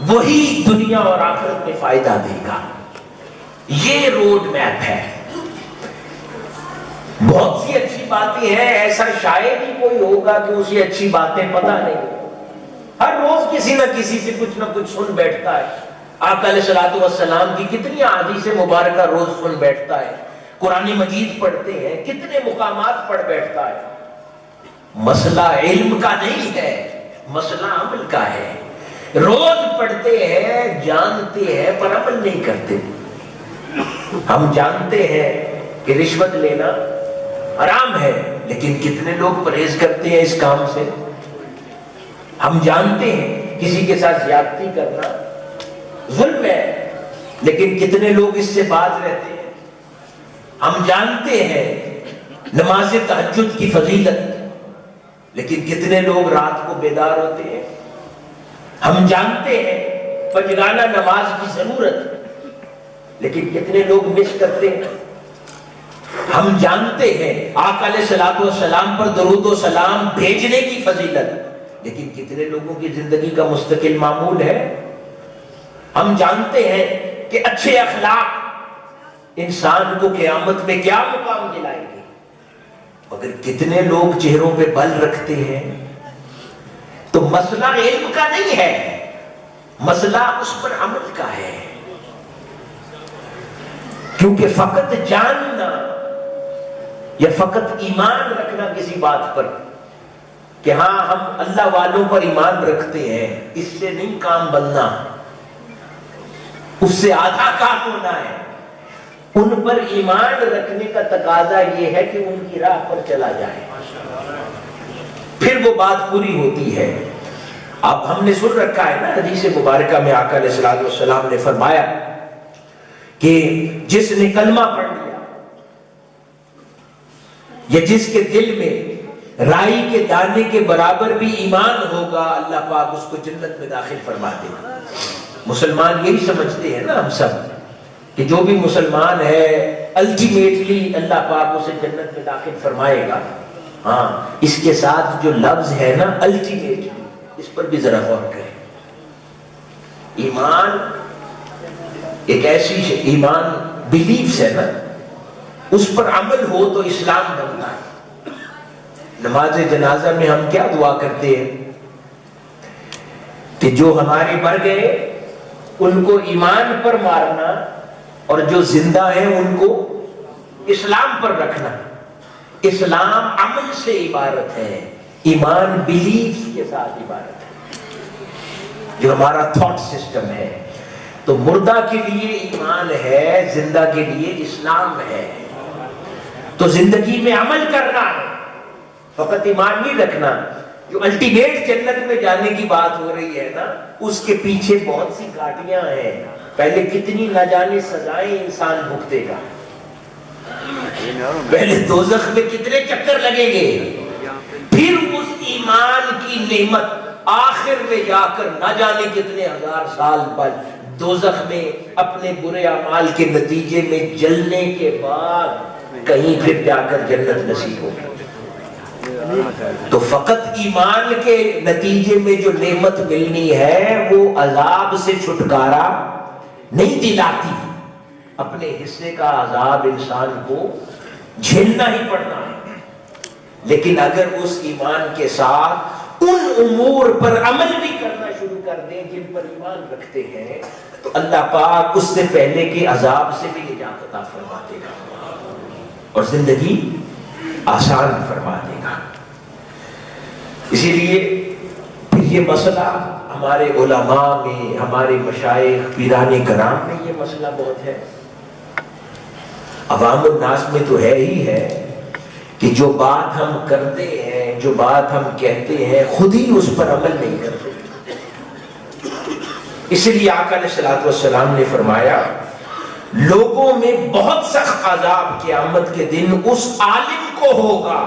وہی دنیا اور آخرت میں فائدہ دے گا۔ یہ روڈ میپ ہے۔ بہت سی اچھی باتیں ہیں، ایسا شاید ہی کوئی ہوگا کہ اسے اچھی باتیں پتہ نہیں، ہر روز کسی نہ کسی سے کچھ نہ کچھ سن بیٹھتا ہے۔ آقا علیہ الصلوۃ والسلام کی کتنی احادیث مبارکہ روز سن بیٹھتا ہے، قرآن مجید پڑھتے ہیں، کتنے مقامات پڑھ بیٹھتا ہے۔ مسئلہ علم کا نہیں ہے، مسئلہ عمل کا ہے۔ روز پڑھتے ہیں، جانتے ہیں، پر عمل نہیں کرتے۔ ہم جانتے ہیں کہ رشوت لینا حرام ہے، لیکن کتنے لوگ پرہیز کرتے ہیں اس کام سے؟ ہم جانتے ہیں کسی کے ساتھ زیادتی کرنا ظلم ہے، لیکن کتنے لوگ اس سے باز رہتے ہیں؟ ہم جانتے ہیں نماز تہجد کی فضیلت، لیکن کتنے لوگ رات کو بیدار ہوتے ہیں؟ ہم جانتے ہیں پنجگانہ نماز کی ضرورت، لیکن کتنے لوگ مس کرتے ہیں؟ ہم جانتے ہیں آقا علیہ الصلوۃ والسلام پر درود و سلام بھیجنے کی فضیلت، لیکن کتنے لوگوں کی زندگی کا مستقل معمول ہے؟ ہم جانتے ہیں کہ اچھے اخلاق انسان کو قیامت میں کیا مقام دلائیں گے، مگر کتنے لوگ چہروں پہ بل رکھتے ہیں؟ تو مسئلہ علم کا نہیں ہے، مسئلہ اس پر عمل کا ہے۔ کیونکہ فقط جاننا یا فقط ایمان رکھنا کسی بات پر کہ ہاں ہم اللہ والوں پر ایمان رکھتے ہیں، اس سے نہیں کام بننا، اس سے آدھا کام ہونا ہے۔ ان پر ایمان رکھنے کا تقاضا یہ ہے کہ ان کی راہ پر چلا جائے، پھر وہ بات پوری ہوتی ہے۔ اب ہم نے سن رکھا ہے نا حدیث مبارکہ میں آقا علیہ الصلوۃ والسلام نے فرمایا کہ جس نے کلمہ پڑھ لیا یا جس کے دل میں رائی کے دانے کے برابر بھی ایمان ہوگا، اللہ پاک اس کو جنت میں داخل فرما دے گا۔ مسلمان یہی سمجھتے ہیں نا ہم سب کہ جو بھی مسلمان ہے الٹیمیٹلی اللہ پاک اسے جنت میں داخل فرمائے گا۔ ہاں، اس کے ساتھ جو لفظ ہے نا الٹیمیٹلی، اس پر بھی ذرا غور کریں۔ ایمان ایک ایسی ایمان بلیفز ہے نا، اس پر عمل ہو تو اسلام بنتا ہے۔ نماز جنازہ میں ہم کیا دعا کرتے ہیں؟ کہ جو ہمارے مر گئے ان کو ایمان پر مارنا اور جو زندہ ہیں ان کو اسلام پر رکھنا. اسلام عمل سے عبارت ہے، ایمان بلیف کے ساتھ عبارت ہے، جو ہمارا تھاٹ سسٹم ہے. تو مردہ کے لیے ایمان ہے، زندہ کے لیے اسلام ہے. تو زندگی میں عمل کرنا ہے، فقط ایمان نہیں رکھنا. جو الٹیمیٹ جنت میں جانے کی بات ہو رہی ہے نا، اس کے پیچھے بہت سی گھاٹیاں ہیں. پہلے کتنی نہ جانے سزائیں انسان بھگتے گا، پہلے دوزخ میں کتنے چکر لگیں گے، پھر اس ایمان کی نعمت آخر میں جا کر نہ جانے کتنے ہزار سال بعد دوزخ میں اپنے برے اعمال کے نتیجے میں جلنے کے بعد کہیں پھر جا کر جنت نصیب ہوگی. تو فقط ایمان کے نتیجے میں جو نعمت ملنی ہے وہ عذاب سے چھٹکارا نہیں دلاتی. اپنے حصے کا عذاب انسان کو جھیلنا ہی پڑنا ہے. لیکن اگر اس ایمان کے ساتھ ان امور پر عمل بھی کرنا شروع کر دیں جن پر ایمان رکھتے ہیں تو اللہ پاک اس سے پہلے کے عذاب سے بھی نجات عطا فرما دے گا اور زندگی آسان فرما دے گا. اسی لیے پھر یہ مسئلہ ہمارے علماء میں، ہمارے مشائخ پیران کرام میں یہ مسئلہ بہت ہے. عوام الناس میں تو ہے ہی ہے کہ جو بات ہم کرتے ہیں، جو بات ہم کہتے ہیں، خود ہی اس پر عمل نہیں کرتے. اس لیے آقا علیہ الصلوۃ والسلام نے فرمایا لوگوں میں بہت سخت عذاب قیامت کے دن اس عالم کو ہوگا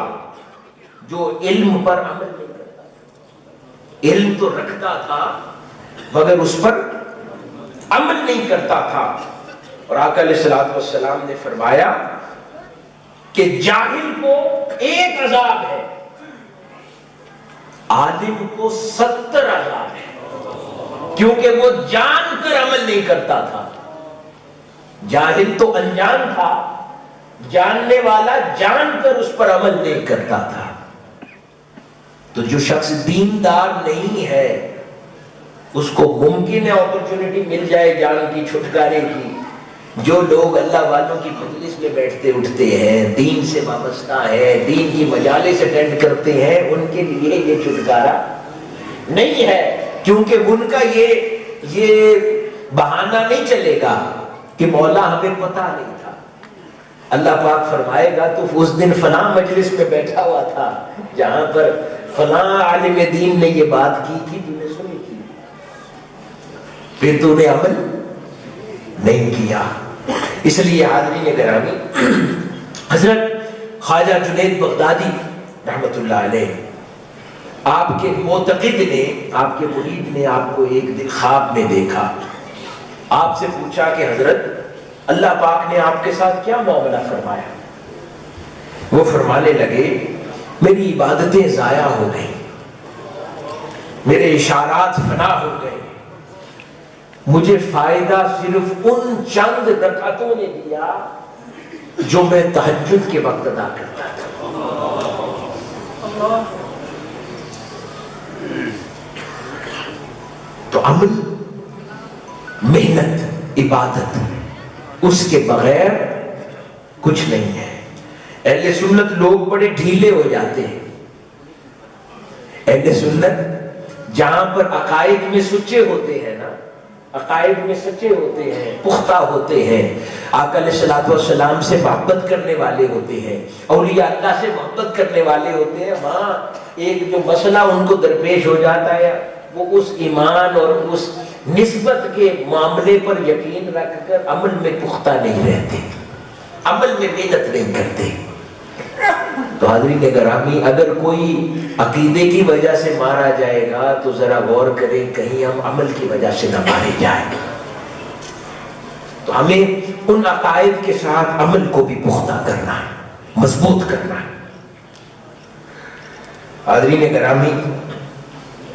جو علم پر عمل نہیں کرتا. علم تو رکھتا تھا مگر اس پر عمل نہیں کرتا تھا. اور آقا علیہ الصلوۃ والسلام نے فرمایا کہ جاہل کو ایک عذاب ہے، عالم کو 70 عذاب ہے، کیونکہ وہ جان کر عمل نہیں کرتا تھا. جاہل تو انجان تھا، جاننے والا جان کر اس پر عمل نہیں کرتا تھا. تو جو شخص دیندار نہیں ہے اس کو ممکن ہے اپرچونٹی مل جائے جان کی چھٹکارے کی. جو لوگ اللہ والوں کی مجلس میں بیٹھتے اٹھتے ہیں، دین سے وابستہ ہے، دین کی مجالس اٹینڈ کرتے ہیں، ان کے لیے یہ چھٹکارا نہیں ہے، کیونکہ ان کا یہ بہانہ نہیں چلے گا کہ مولا ہمیں پتہ نہیں تھا. اللہ پاک فرمائے گا تو اس دن فلاں مجلس میں بیٹھا ہوا تھا جہاں پر فلاں عالم دین نے یہ بات کی تھی، تو نے سنی تھی، پھر تو نے عمل نہیں کیا. اس لیے حاضرین گرامی، حضرت خواجہ جنید بغدادی رحمت اللہ علیہ، آپ کے معتقد نے، آپ کے مرید نے آپ کو ایک دن خواب میں دیکھا. آپ سے پوچھا کہ حضرت اللہ پاک نے آپ کے ساتھ کیا معاملہ فرمایا؟ وہ فرمانے لگے میری عبادتیں ضائع ہو گئی، میرے اشارات فنا ہو گئے، مجھے فائدہ صرف ان چند رکعتوں نے دیا جو میں تہجد کے وقت ادا کرتا تھا. تو عمل، محنت، عبادت، اس کے بغیر کچھ نہیں ہے. اہل سنت لوگ بڑے ڈھیلے ہو جاتے ہیں. اہل سنت جہاں پر عقائد میں سچے ہوتے ہیں نا، عقائد میں سچے ہوتے ہیں، پختہ ہوتے ہیں، آقا علیہ الصلوۃ والسلام سے محبت کرنے والے ہوتے ہیں، اولیاء اللہ سے محبت کرنے والے ہوتے ہیں، وہاں ایک جو مسئلہ ان کو درپیش ہو جاتا ہے وہ اس ایمان اور اس نسبت کے معاملے پر یقین رکھ کر عمل میں پختہ نہیں رہتے، عمل میں محنت نہیں کرتے. تو حاضرین گرامی، اگر کوئی عقیدے کی وجہ سے مارا جائے گا تو ذرا غور کریں کہیں ہم عمل کی وجہ سے نہ مارے جائیں. تو ہمیں ان عقائد کے ساتھ عمل کو بھی پختہ کرنا ہے، مضبوط کرنا ہے. حاضرین گرامی،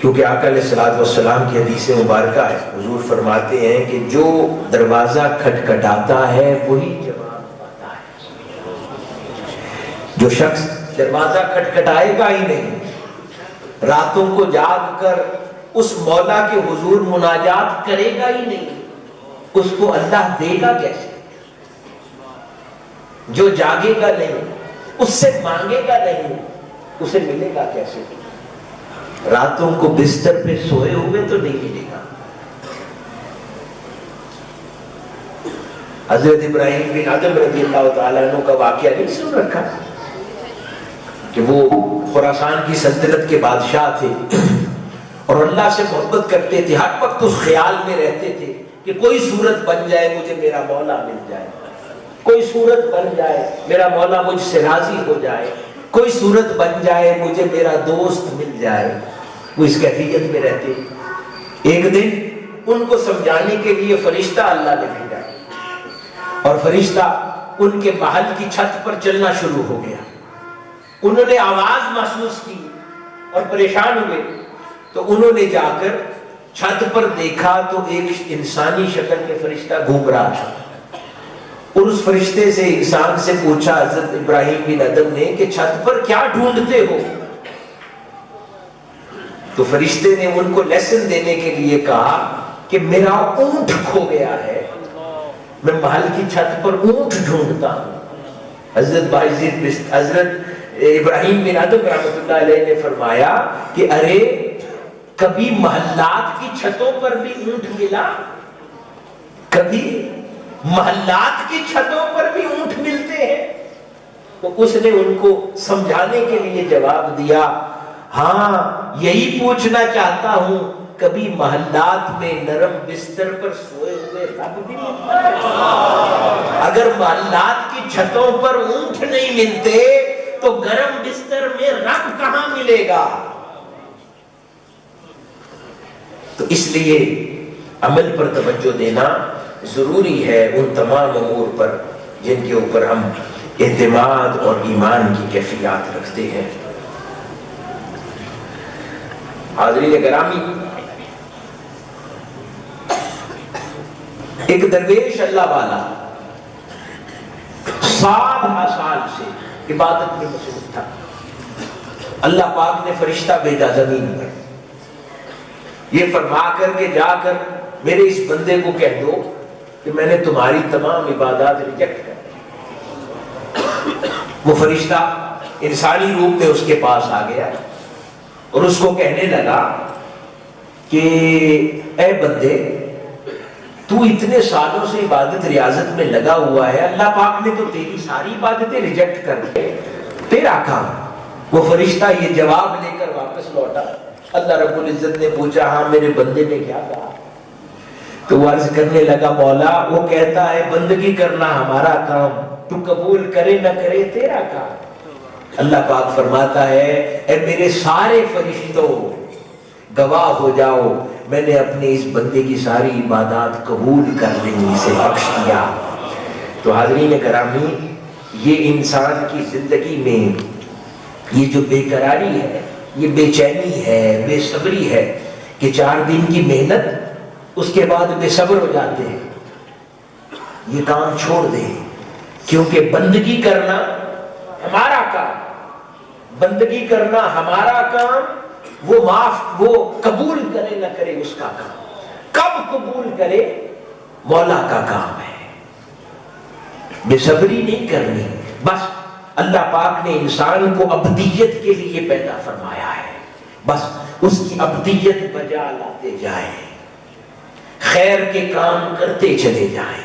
کیونکہ آقا علیہ الصلوۃ والسلام کی حدیث مبارکہ ہے، حضور فرماتے ہیں کہ جو دروازہ کھٹکھٹاتا ہے وہی جواب پاتا ہے. جو شخص دروازہ کھٹکھٹائے گا ہی نہیں، راتوں کو جاگ کر اس مولا کے حضور مناجات کرے گا ہی نہیں، اس کو اللہ دے گا کیسے؟ جو جاگے گا نہیں، اس سے مانگے گا نہیں، اسے ملے گا کیسے؟ راتوں کو بستر پہ سوئے ہوئے تو نہیں ملے گا۔ حضرت ابراہیم بن ادم رضی اللہ تعالیٰ عنہ کا واقعہ نہیں سن رکھا کہ وہ خراسان کی سلطنت کے بادشاہ تھے اور اللہ سے محبت کرتے تھے، ہر وقت اس خیال میں رہتے تھے کہ کوئی صورت بن جائے مجھے میرا مولا مل جائے، کوئی صورت بن جائے میرا مولا مجھ سے راضی ہو جائے، کوئی صورت بن جائے مجھے میرا دوست مل جائے۔ وہ اس کیفیت میں رہتے۔ ایک دن ان کو سمجھانے کے لیے فرشتہ اللہ نے بھیجا اور فرشتہ ان کے محل کی چھت پر چلنا شروع ہو گیا۔ انہوں نے آواز محسوس کی اور پریشان ہوئے، تو انہوں نے جا کر چھت پر دیکھا تو ایک انسانی شکل میں فرشتہ گھوم رہا تھا، اور اس فرشتے سے انسان سے پوچھا حضرت ابراہیم بن ادم نے کہ چھت پر کیا ڈھونڈتے ہو؟ تو فرشتے نے ان کو لیسن دینے کے لیے کہا کہ میرا اونٹ کھو گیا ہے، میں محل کی چھت پر اونٹ ڈھونڈتا ہوں۔ حضرت ابراہیم بن ادم رحمۃ اللہ علیہ نے فرمایا کہ ارے کبھی محلات کی چھتوں پر بھی اونٹ ملا، کبھی محلات کی چھتوں پر بھی اونٹ ملتے ہیں؟ تو اس نے ان کو سمجھانے کے لیے جواب دیا، ہاں یہی پوچھنا چاہتا ہوں، کبھی محلات میں نرم بستر پر سوئے ہوئے رب بھی ملتا ہے؟ اگر محلات کی چھتوں پر اونٹ نہیں ملتے تو گرم بستر میں رب کہاں ملے گا؟ تو اس لیے عمل پر توجہ دینا ضروری ہے ان تمام امور پر جن کے اوپر ہم اعتماد اور ایمان کی کیفیات رکھتے ہیں۔ حاضرین گرامی، ایک درویش اللہ والا 7 سال سے عبادت میں مصروف تھا۔ اللہ پاک نے فرشتہ بھیجا زمین پر، یہ فرما کر کے جا کر میرے اس بندے کو کہہ دو کہ میں نے تمہاری تمام عبادات ریجیکٹ کر دی۔ وہ فرشتہ انسانی روپ میں اس کے پاس آ گیا اور اس کو کہنے لگا کہ اے بندے، تو اتنے سالوں سے عبادت ریاضت میں لگا ہوا ہے، اللہ پاک نے تو تیری ساری عبادتیں ریجیکٹ کر دی، تیرا کام۔ وہ فرشتہ یہ جواب لے کر واپس لوٹا۔ اللہ رب العزت نے پوچھا، ہاں میرے بندے نے کیا کہا؟ تو وہ عرض کرنے لگا، مولا وہ کہتا ہے بندگی کرنا ہمارا کام، تو قبول کرے نہ کرے تیرا کام۔ اللہ پاک فرماتا ہے، اے میرے سارے فرشتوں گواہ ہو جاؤ، میں نے اپنے اس بندے کی ساری عبادات قبول کر لی، اسے بخش دیا۔ تو حاضرین گرامی، یہ انسان کی زندگی میں یہ جو بے قراری ہے، یہ بے چینی ہے، بے صبری ہے کہ 4 دن کی محنت اس کے بعد بے صبر ہو جاتے ہیں، یہ کام چھوڑ دیں، کیونکہ بندگی کرنا ہمارا کام، بندگی کرنا ہمارا کام، وہ قبول کرے نہ کرے اس کا کام، کب قبول کرے مولا کا کام ہے۔ بے صبری نہیں کرنی، بس اللہ پاک نے انسان کو ابدیت کے لیے پیدا فرمایا ہے، بس اس کی ابدیت بجا لاتے جائیں، خیر کے کام کرتے چلے جائیں،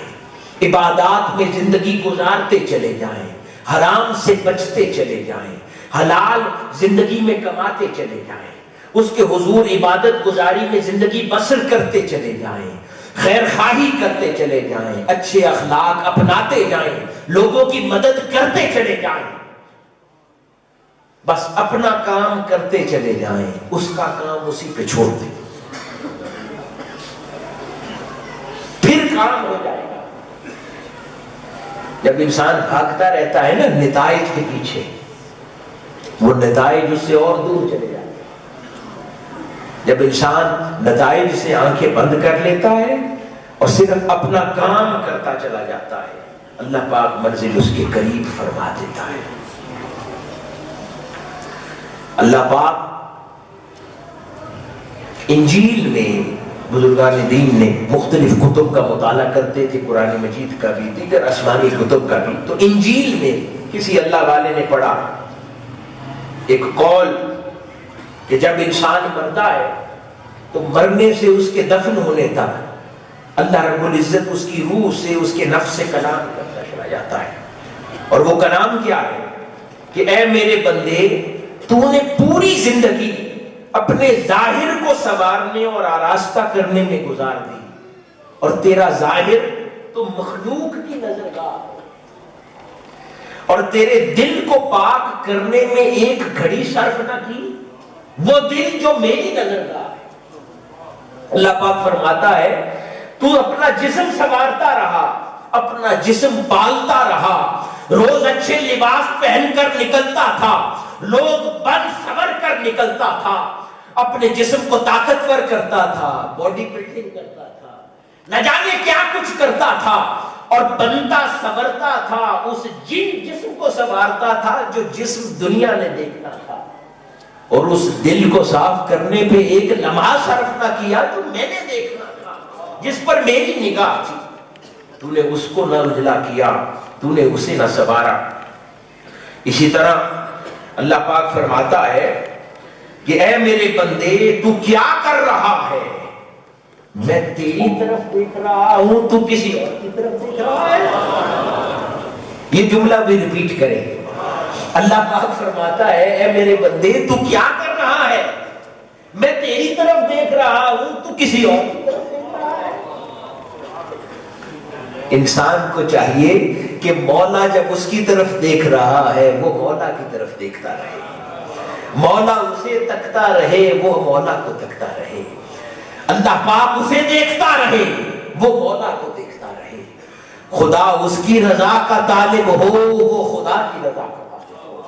عبادات میں زندگی گزارتے چلے جائیں، حرام سے بچتے چلے جائیں، حلال زندگی میں کماتے چلے جائیں، اس کے حضور عبادت گزاری میں زندگی بسر کرتے چلے جائیں، خیر خواہی کرتے چلے جائیں، اچھے اخلاق اپناتے جائیں، لوگوں کی مدد کرتے چلے جائیں، بس اپنا کام کرتے چلے جائیں، اس کا کام اسی پہ چھوڑ دیں، پھر کام ہو جائے گا۔ جب انسان بھاگتا رہتا ہے نا نتائج کے پیچھے، وہ نتائج اس سے اور دور چلے جاتے ہیں۔ جب انسان نتائج سے آنکھیں بند کر لیتا ہے اور صرف اپنا کام کرتا چلا جاتا ہے، اللہ پاک منزل اس کے قریب فرما دیتا ہے۔ اللہ پاک انجیل میں بزرگان دین نے مختلف کتب کا مطالعہ کرتے تھے، قرآن مجید کا بھی، دیگر آسمانی کتب کا بھی. تو انجیل میں کسی اللہ والے نے پڑھا ایک قول کہ جب انسان مرتا ہے تو مرنے سے اس کے دفن ہونے تک اللہ رب العزت اس کی روح سے، اس کے نفس سے کلام کرتا چلا جاتا ہے. اور وہ کلام کیا ہے کہ اے میرے بندے، تو نے پوری زندگی اپنے ظاہر کو سنوارنے اور آراستہ کرنے میں گزار دی، اور تیرا ظاہر تو مخلوق کی نظرگاہ ہے، اور تیرے دل کو پاک کرنے میں ایک گھڑی صرف نہ کی، وہ دل جو میری نظرگاہ ہے. اللہ پاک فرماتا ہے تو اپنا جسم سنوارتا رہا، اپنا جسم پالتا رہا، روز اچھے لباس پہن کر نکلتا تھا، لوگ بن سنور کر نکلتا تھا، اپنے جسم کو طاقتور کرتا تھا، باڈی بلڈنگ کرتا تھا، نہ جانے کیا کچھ کرتا تھا، اور بنتا سنورتا تھا، اس جسم کو سنوارتا تھا جو جسم دنیا نے دیکھنا تھا، اور اس دل کو صاف کرنے پہ ایک لمحہ صرف نہ کیا جو میں نے دیکھنا تھا، جس پر میری نگاہ تھی. تو نے اس کو نہ اجلا کیا، تو نے اسے نہ سنوارا. اسی طرح اللہ پاک فرماتا ہے کہ اے میرے بندے، تو کیا کر رہا ہے؟ میں تیری طرف دیکھ رہا ہوں، تو کسی اور کی طرف دیکھ رہا ہے. یہ جملہ بھی ریپیٹ کریں. اللہ پاک فرماتا ہے اے میرے بندے، تو کیا کر رہا ہے؟ میں تیری طرف دیکھ رہا ہوں، تو کسی اور کی طرف دیکھ رہا ہے. انسان کو چاہیے کہ مولا جب اس کی طرف دیکھ رہا ہے وہ مولا کی طرف دیکھتا رہے، مولا اسے تکتا رہے، وہ مولا کو تکتا رہے، اللہ پاک اسے دیکھتا رہے، وہ مولا کو دیکھتا رہے. خدا اس کی رضا کا طالب ہو، وہ خدا کی رضا کا طالب ہو.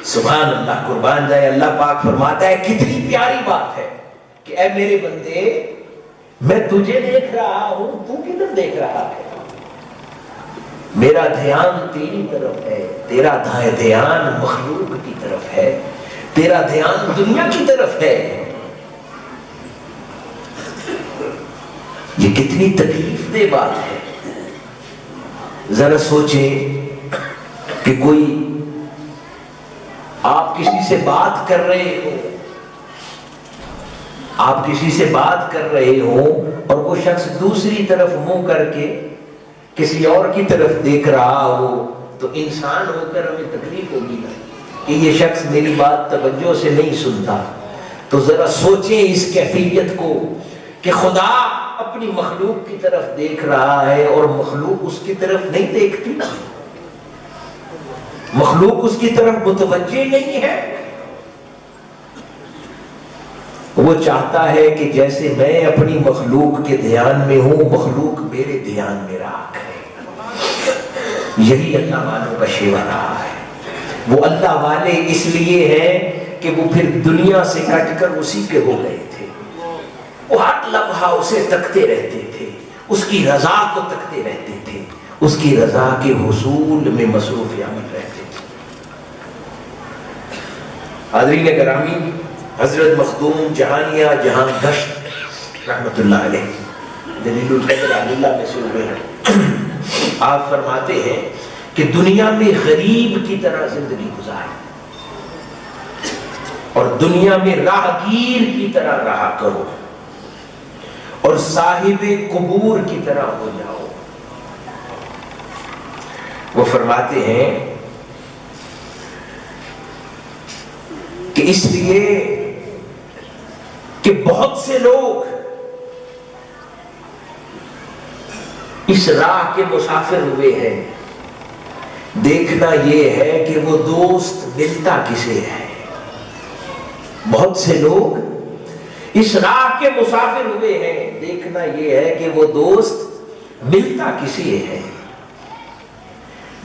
سبحان اللہ، قربان جائے. اللہ پاک فرماتا ہے کتنی پیاری بات ہے کہ اے میرے بندے، میں تجھے دیکھ رہا ہوں، تو کدھر دیکھ رہا ہے؟ میرا دھیان تیری طرف ہے، تیرا دھیان مخلوق کی طرف ہے، تیرا دھیان دنیا کی طرف ہے. یہ کتنی تکلیف دہ بات ہے. ذرا سوچیں کہ کوئی آپ کسی سے بات کر رہے ہو، آپ کسی سے بات کر رہے ہو اور وہ شخص دوسری طرف منہ کر کے کسی اور کی طرف دیکھ رہا ہو، تو انسان ہو کر ہمیں تکلیف ہوگی نا کہ یہ شخص میری بات توجہ سے نہیں سنتا. تو ذرا سوچیں اس کیفیت کو کہ خدا اپنی مخلوق کی طرف دیکھ رہا ہے اور مخلوق اس کی طرف نہیں دیکھتی، مخلوق اس کی طرف متوجہ نہیں ہے. وہ چاہتا ہے کہ جیسے میں اپنی مخلوق کے دھیان میں ہوں، مخلوق میرے دھیان میں رہا کرے. یہی اللہ والوں کا شیوا رہا ہے. وہ اللہ والے اس لیے ہیں کہ وہ پھر دنیا سے کٹ کر اسی کے ہو گئے تھے. وہ ہر لمحہ اسے تکتے رہتے تھے، اس کی رضا کو تکتے رہتے تھے، اس کی رضا کے حصول میں مصروف عمل رہتے تھے. حاضرین گرامی، حضرت مخدوم جہانیہ جہاں گشت رحمت اللہ علیہ دلیل القدر اللہ میں سے ہوئے ہیں. آپ فرماتے ہیں کہ دنیا میں غریب کی طرح زندگی گزارے اور دنیا میں راہگیر کی طرح رہا کرو اور صاحب قبور کی طرح ہو جاؤ. وہ فرماتے ہیں کہ اس لیے کہ بہت سے لوگ اس راہ کے مسافر ہوئے ہیں، دیکھنا یہ ہے کہ وہ دوست ملتا کسے ہے. بہت سے لوگ اس راہ کے مسافر ہوئے ہیں، دیکھنا یہ ہے کہ وہ دوست ملتا کسے ہے.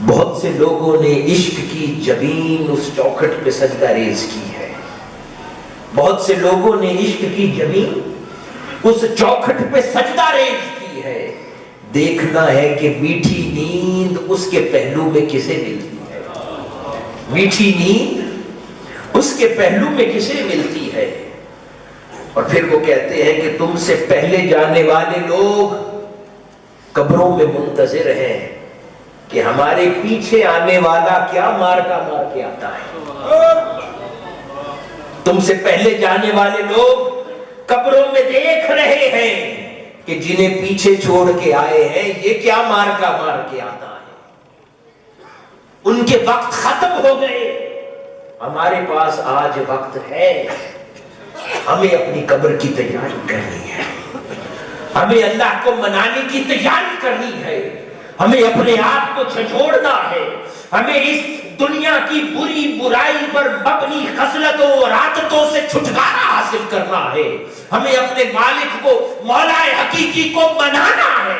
بہت سے لوگوں نے عشق کی جبین اس چوکھٹ پہ سجدہ ریز کی ہے. بہت سے لوگوں نے عشق کی جبین اس چوکھٹ پہ سجدہ ریز کی ہے. دیکھنا ہے کہ میٹھی نیند اس کے پہلو میں کسے ملتی ہے. میٹھی نیند اس کے پہلو میں کسے ملتی ہوتی ہے. اور پھر وہ کہتے ہیں کہ تم سے پہلے جانے والے لوگ قبروں میں منتظر ہیں کہ ہمارے پیچھے آنے والا کیا مار کے آتا ہے. تم سے پہلے جانے والے لوگ قبروں میں دیکھ رہے ہیں کہ جنہیں پیچھے چھوڑ کے آئے ہیں یہ کیا مار کے آتا ہے. ان کے وقت ختم ہو گئے. ہمارے پاس آج وقت ہے. ہمیں اپنی قبر کی تیاری کرنی ہے. ہمیں اللہ کو منانے کی تیاری کرنی ہے. ہمیں اپنے آپ کو جھنجھوڑنا ہے. ہمیں اس دنیا کی بری برائی پر مبنی خصلتوں اور عادتوں سے چھٹکارا حاصل کرنا ہے. ہمیں اپنے مالک کو مولا حقیقی کو منانا ہے.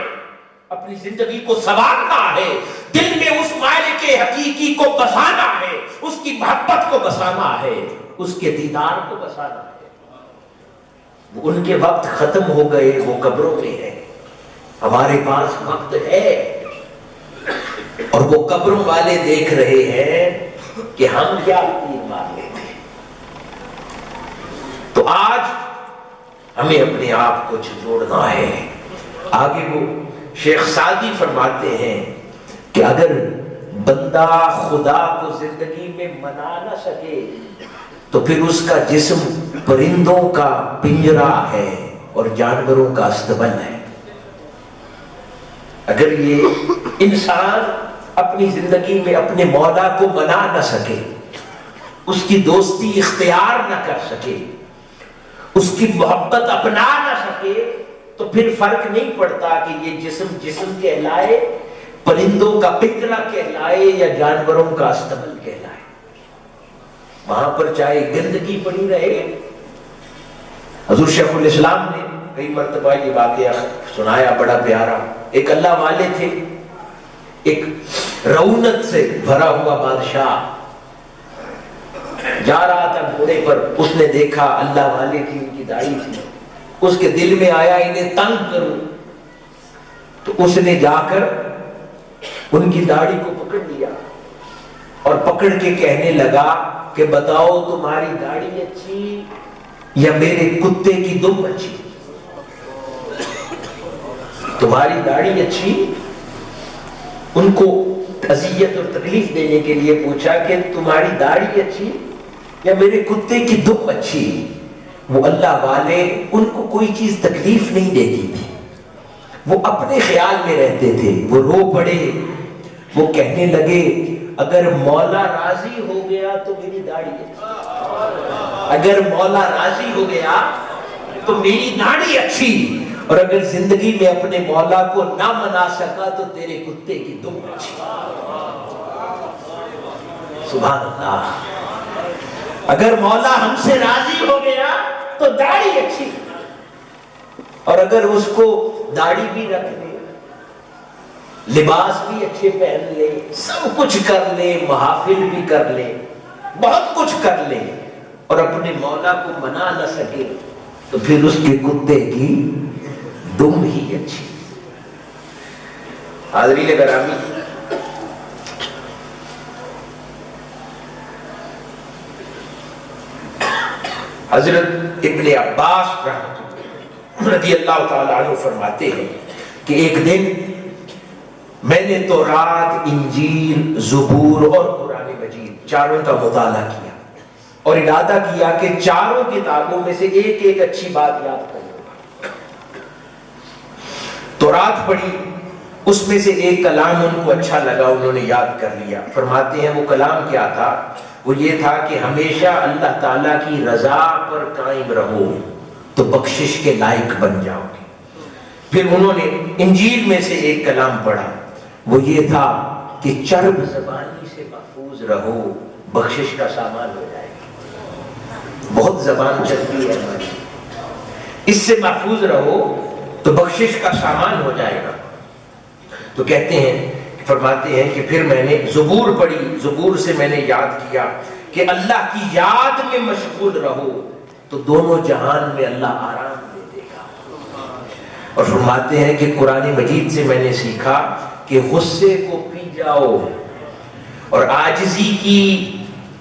اپنی زندگی کو سنوارنا ہے. دل میں اس مالک حقیقی کو بسانا ہے. اس کی محبت کو بسانا ہے. اس کے دیدار کو بسانا ہے. ان کے وقت ختم ہو گئے. وہ قبروں میں ہے. ہمارے پاس وقت ہے. اور وہ قبروں والے دیکھ رہے ہیں کہ ہم کیا تیر مار لیتے. تو آج ہمیں اپنے آپ کو جھنجھوڑنا ہے. آگے وہ شیخ سعدی فرماتے ہیں کہ اگر بندہ خدا کو زندگی میں منا نہ سکے تو پھر اس کا جسم پرندوں کا پنجرا ہے اور جانوروں کا استبل ہے. اگر یہ انسان اپنی زندگی میں اپنے مولا کو منا نہ سکے, اس کی دوستی اختیار نہ کر سکے, اس کی محبت اپنا نہ سکے, تو پھر فرق نہیں پڑتا کہ یہ جسم کہلائے, پرندوں کا پنجرا کہلائے یا جانوروں کا استبل کہلائے. وہاں پر چاہے گندگی پڑی رہے. حضور شیخ الاسلام نے کئی مرتبہ یہ واقعہ سنایا بڑا پیارا. ایک اللہ والے تھے, ایک رونت سے بھرا ہوا بادشاہ جا رہا تھا گھوڑے پر. اس نے دیکھا اللہ والے کی ان کی داڑھی تھی. اس کے دل میں آیا انہیں تنگ کروں, تو اس نے جا کر ان کی داڑھی کو پکڑ لیا اور پکڑ کے کہنے لگا کہ بتاؤ تمہاری داڑھی اچھی یا میرے کتے کی دم اچھی؟ تمہاری داڑھی اچھی. ان کو اذیت اور تکلیف دینے کے لیے پوچھا کہ تمہاری داڑھی اچھی یا میرے کتے کی دم اچھی. وہ اللہ والے ان کو کوئی چیز تکلیف نہیں دیتی تھی. وہ اپنے خیال میں رہتے تھے. وہ رو پڑے. وہ کہنے لگے اگر مولا راضی ہو گیا تو میری داڑھی اچھی, اگر مولا راضی ہو گیا تو میری داڑھی اچھی, اور اگر زندگی میں اپنے مولا کو نہ منا سکا تو تیرے کتے کی دم اچھی. سبحان اللہ. اگر مولا ہم سے راضی ہو گیا تو داڑھی اچھی, اور اگر اس کو داڑھی بھی رکھ لے, لباس بھی اچھے پہن لے, سب کچھ کر لے, محافل بھی کر لے, بہت کچھ کر لے, اور اپنے مولا کو منا نہ سکے تو پھر اس کے کتے کی دم ہی اچھی. حاضرین گرامی, حضرت ابن عباس رضی اللہ تعالیٰ عنہ فرماتے ہیں کہ ایک دن میں نے تورات, انجیل, زبور اور قرآن مجید چاروں کا مطالعہ کیا اور ارادہ کیا کہ چاروں کتابوں میں سے ایک ایک اچھی بات یاد کر لوں. تورات پڑھی, اس میں سے ایک کلام ان کو اچھا لگا, انہوں نے یاد کر لیا. فرماتے ہیں وہ کلام کیا تھا؟ وہ یہ تھا کہ ہمیشہ اللہ تعالیٰ کی رضا پر قائم رہو تو بخشش کے لائق بن جاؤ گے. پھر انہوں نے انجیل میں سے ایک کلام پڑھا, وہ یہ تھا کہ چرب زبانی سے محفوظ رہو, بخشش کا سامان ہو جائے گا. بہت زبان چلتی ہے ہماری, اس سے محفوظ رہو تو بخشش کا سامان ہو جائے گا. تو کہتے ہیں, فرماتے ہیں کہ پھر میں نے زبور پڑھی. زبور سے میں نے یاد کیا کہ اللہ کی یاد میں مشغول رہو تو دونوں جہان میں اللہ آرام دے دے گا. اور فرماتے ہیں کہ قرآن مجید سے میں نے سیکھا کہ غصے کو پی جاؤ اور عاجزی کی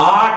8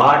8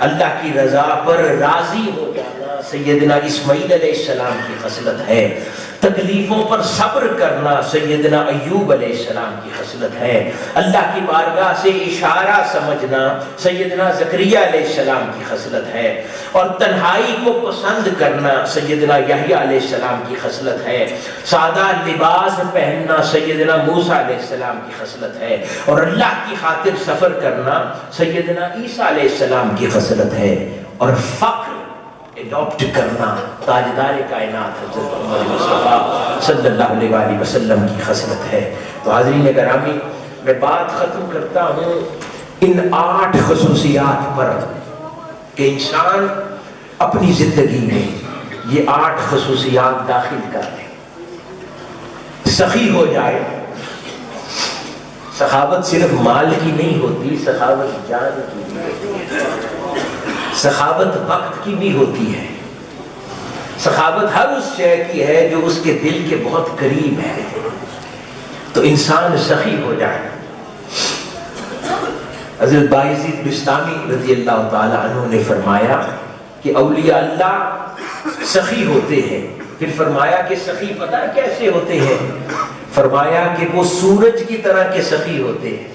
اللہ کی رضا پر راضی ہو جانا سیدنا اسماعیل علیہ السلام کی خصلت ہے، تکلیفوں پر صبر کرنا سیدنا ایوب علیہ السلام کی خصلت ہے، اللہ کی بارگاہ سے اشارہ سمجھنا سیدنا زکریا علیہ السلام کی خصلت ہے، اور تنہائی کو پسند کرنا سیدنا یحییٰ علیہ السلام کی خصلت ہے، سادہ لباس پہننا سیدنا موسیٰ علیہ السلام کی خصلت ہے، اور اللہ کی خاطر سفر کرنا سیدنا عیسیٰ علیہ السلام کی خصلت ہے، اور فقر اڈاپٹ کرنا تاجدار کائنات حضرت محمد مصطفیٰ صلی اللہ علیہ وآلہ وسلم کی خصلت ہے۔ تو حاضرین گرامی، میں بات ختم کرتا ہوں ان 8 خصوصیات پر کہ انسان اپنی زندگی میں یہ 8 خصوصیات داخل کر لے، سخی ہو جائے۔ سخاوت صرف مال کی نہیں ہوتی، سخاوت جان کی بھی ہوتی ہے، سخاوت وقت کی بھی ہوتی ہے، سخاوت ہر اس شے کی ہے جو اس کے دل کے بہت قریب ہے، تو انسان سخی ہو جائے۔ حضرت بایزید بستامی رضی اللہ تعالی عنہ نے فرمایا کہ اولیاء اللہ سخی ہوتے ہیں، پھر فرمایا کہ سخی پتہ کیسے ہوتے ہیں؟ فرمایا کہ وہ سورج کی طرح کے سخی ہوتے ہیں۔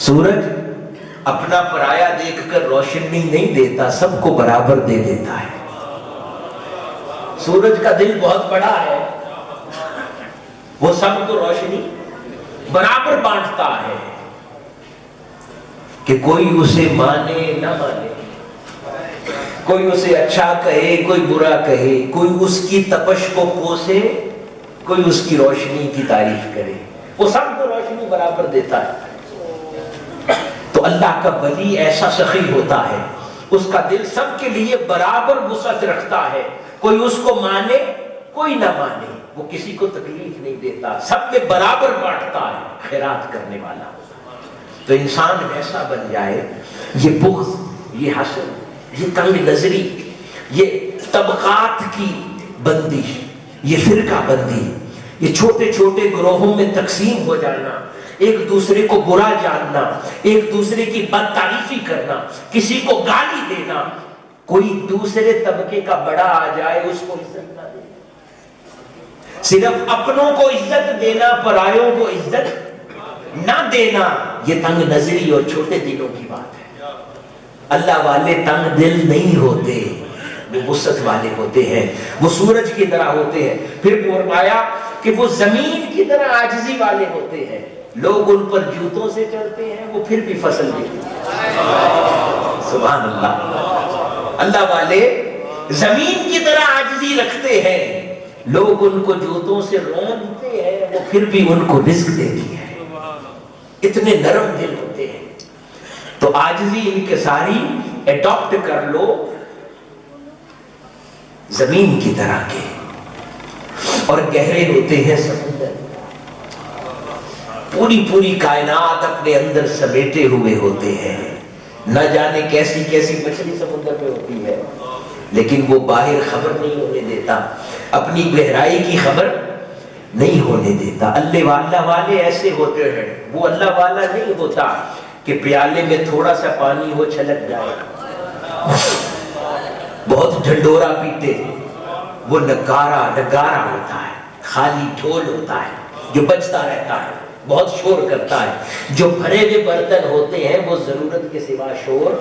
سورج اپنا پرایا دیکھ کر روشنی نہیں دیتا، سب کو برابر دے دیتا ہے۔ سورج کا دل بہت بڑا ہے، وہ سب کو روشنی برابر بانٹتا ہے، کہ کوئی اسے مانے نہ مانے، کوئی اسے اچھا کہے کوئی برا کہے، کوئی اس کی تپش کو کوسے کوئی اس کی روشنی کی تعریف کرے، وہ سب کو روشنی برابر دیتا ہے۔ تو اللہ کا ولی ایسا سخی ہوتا ہے، اس کا دل سب کے لیے برابر وسعت رکھتا ہے، کوئی اس کو مانے کوئی نہ مانے، وہ کسی کو تکلیف نہیں دیتا، سب میں برابر بانٹتا ہے، خیرات کرنے والا۔ تو انسان ایسا بن جائے، یہ بغض، یہ حسد، یہ تنگ نظری، یہ طبقات کی بندش، یہ فرقہ بندی، یہ چھوٹے چھوٹے گروہوں میں تقسیم ہو جانا، ایک دوسرے کو برا جاننا، ایک دوسرے کی بد تعریفی کرنا، کسی کو گالی دینا، کوئی دوسرے طبقے کا بڑا آ جائے اس کو عزت نہ دینا، صرف اپنوں کو عزت دینا، پرایوں کو عزت نہ دینا، یہ تنگ نظری اور چھوٹے دلوں کی بات ہے۔ اللہ والے تنگ دل نہیں ہوتے، وہ وسعت والے ہوتے ہیں، وہ سورج کی طرح ہوتے ہیں۔ پھر فرمایا کہ وہ زمین کی طرح عاجزی والے ہوتے ہیں، لوگ ان پر جوتوں سے چلتے ہیں، وہ پھر بھی فصل دیتے ہیں۔ سبحان اللہ، اللہ والے زمین کی طرح عاجزی رکھتے ہیں، لوگ ان کو جوتوں سے رونتے ہیں، وہ پھر بھی ان کو رزق دیتی ہے، اتنے نرم دل ہوتے ہیں۔ تو عاجزی انکساری ایڈاپٹ کر لو زمین کی طرح کے، اور گہرے ہوتے ہیں سمندر، پوری کائنات اپنے اندر سمیٹے ہوئے ہوتے ہیں، نہ جانے کیسی کیسی مچھلی سمندر میں ہوتی ہے، لیکن وہ باہر خبر نہیں ہونے دیتا، اپنی گہرائی کی خبر نہیں ہونے دیتا۔ اللہ والے ایسے ہوتے ہیں، وہ اللہ والا نہیں ہوتا کہ پیالے میں تھوڑا سا پانی ہو چھلک جائے، بہت ڈھنڈورا پیتے، وہ نگارا ہوتا ہے، خالی ڈھول ہوتا ہے جو بجتا رہتا ہے، بہت شور کرتا ہے۔ جو بھرے ہوئے برتن ہوتے ہیں وہ ضرورت کے سوا شور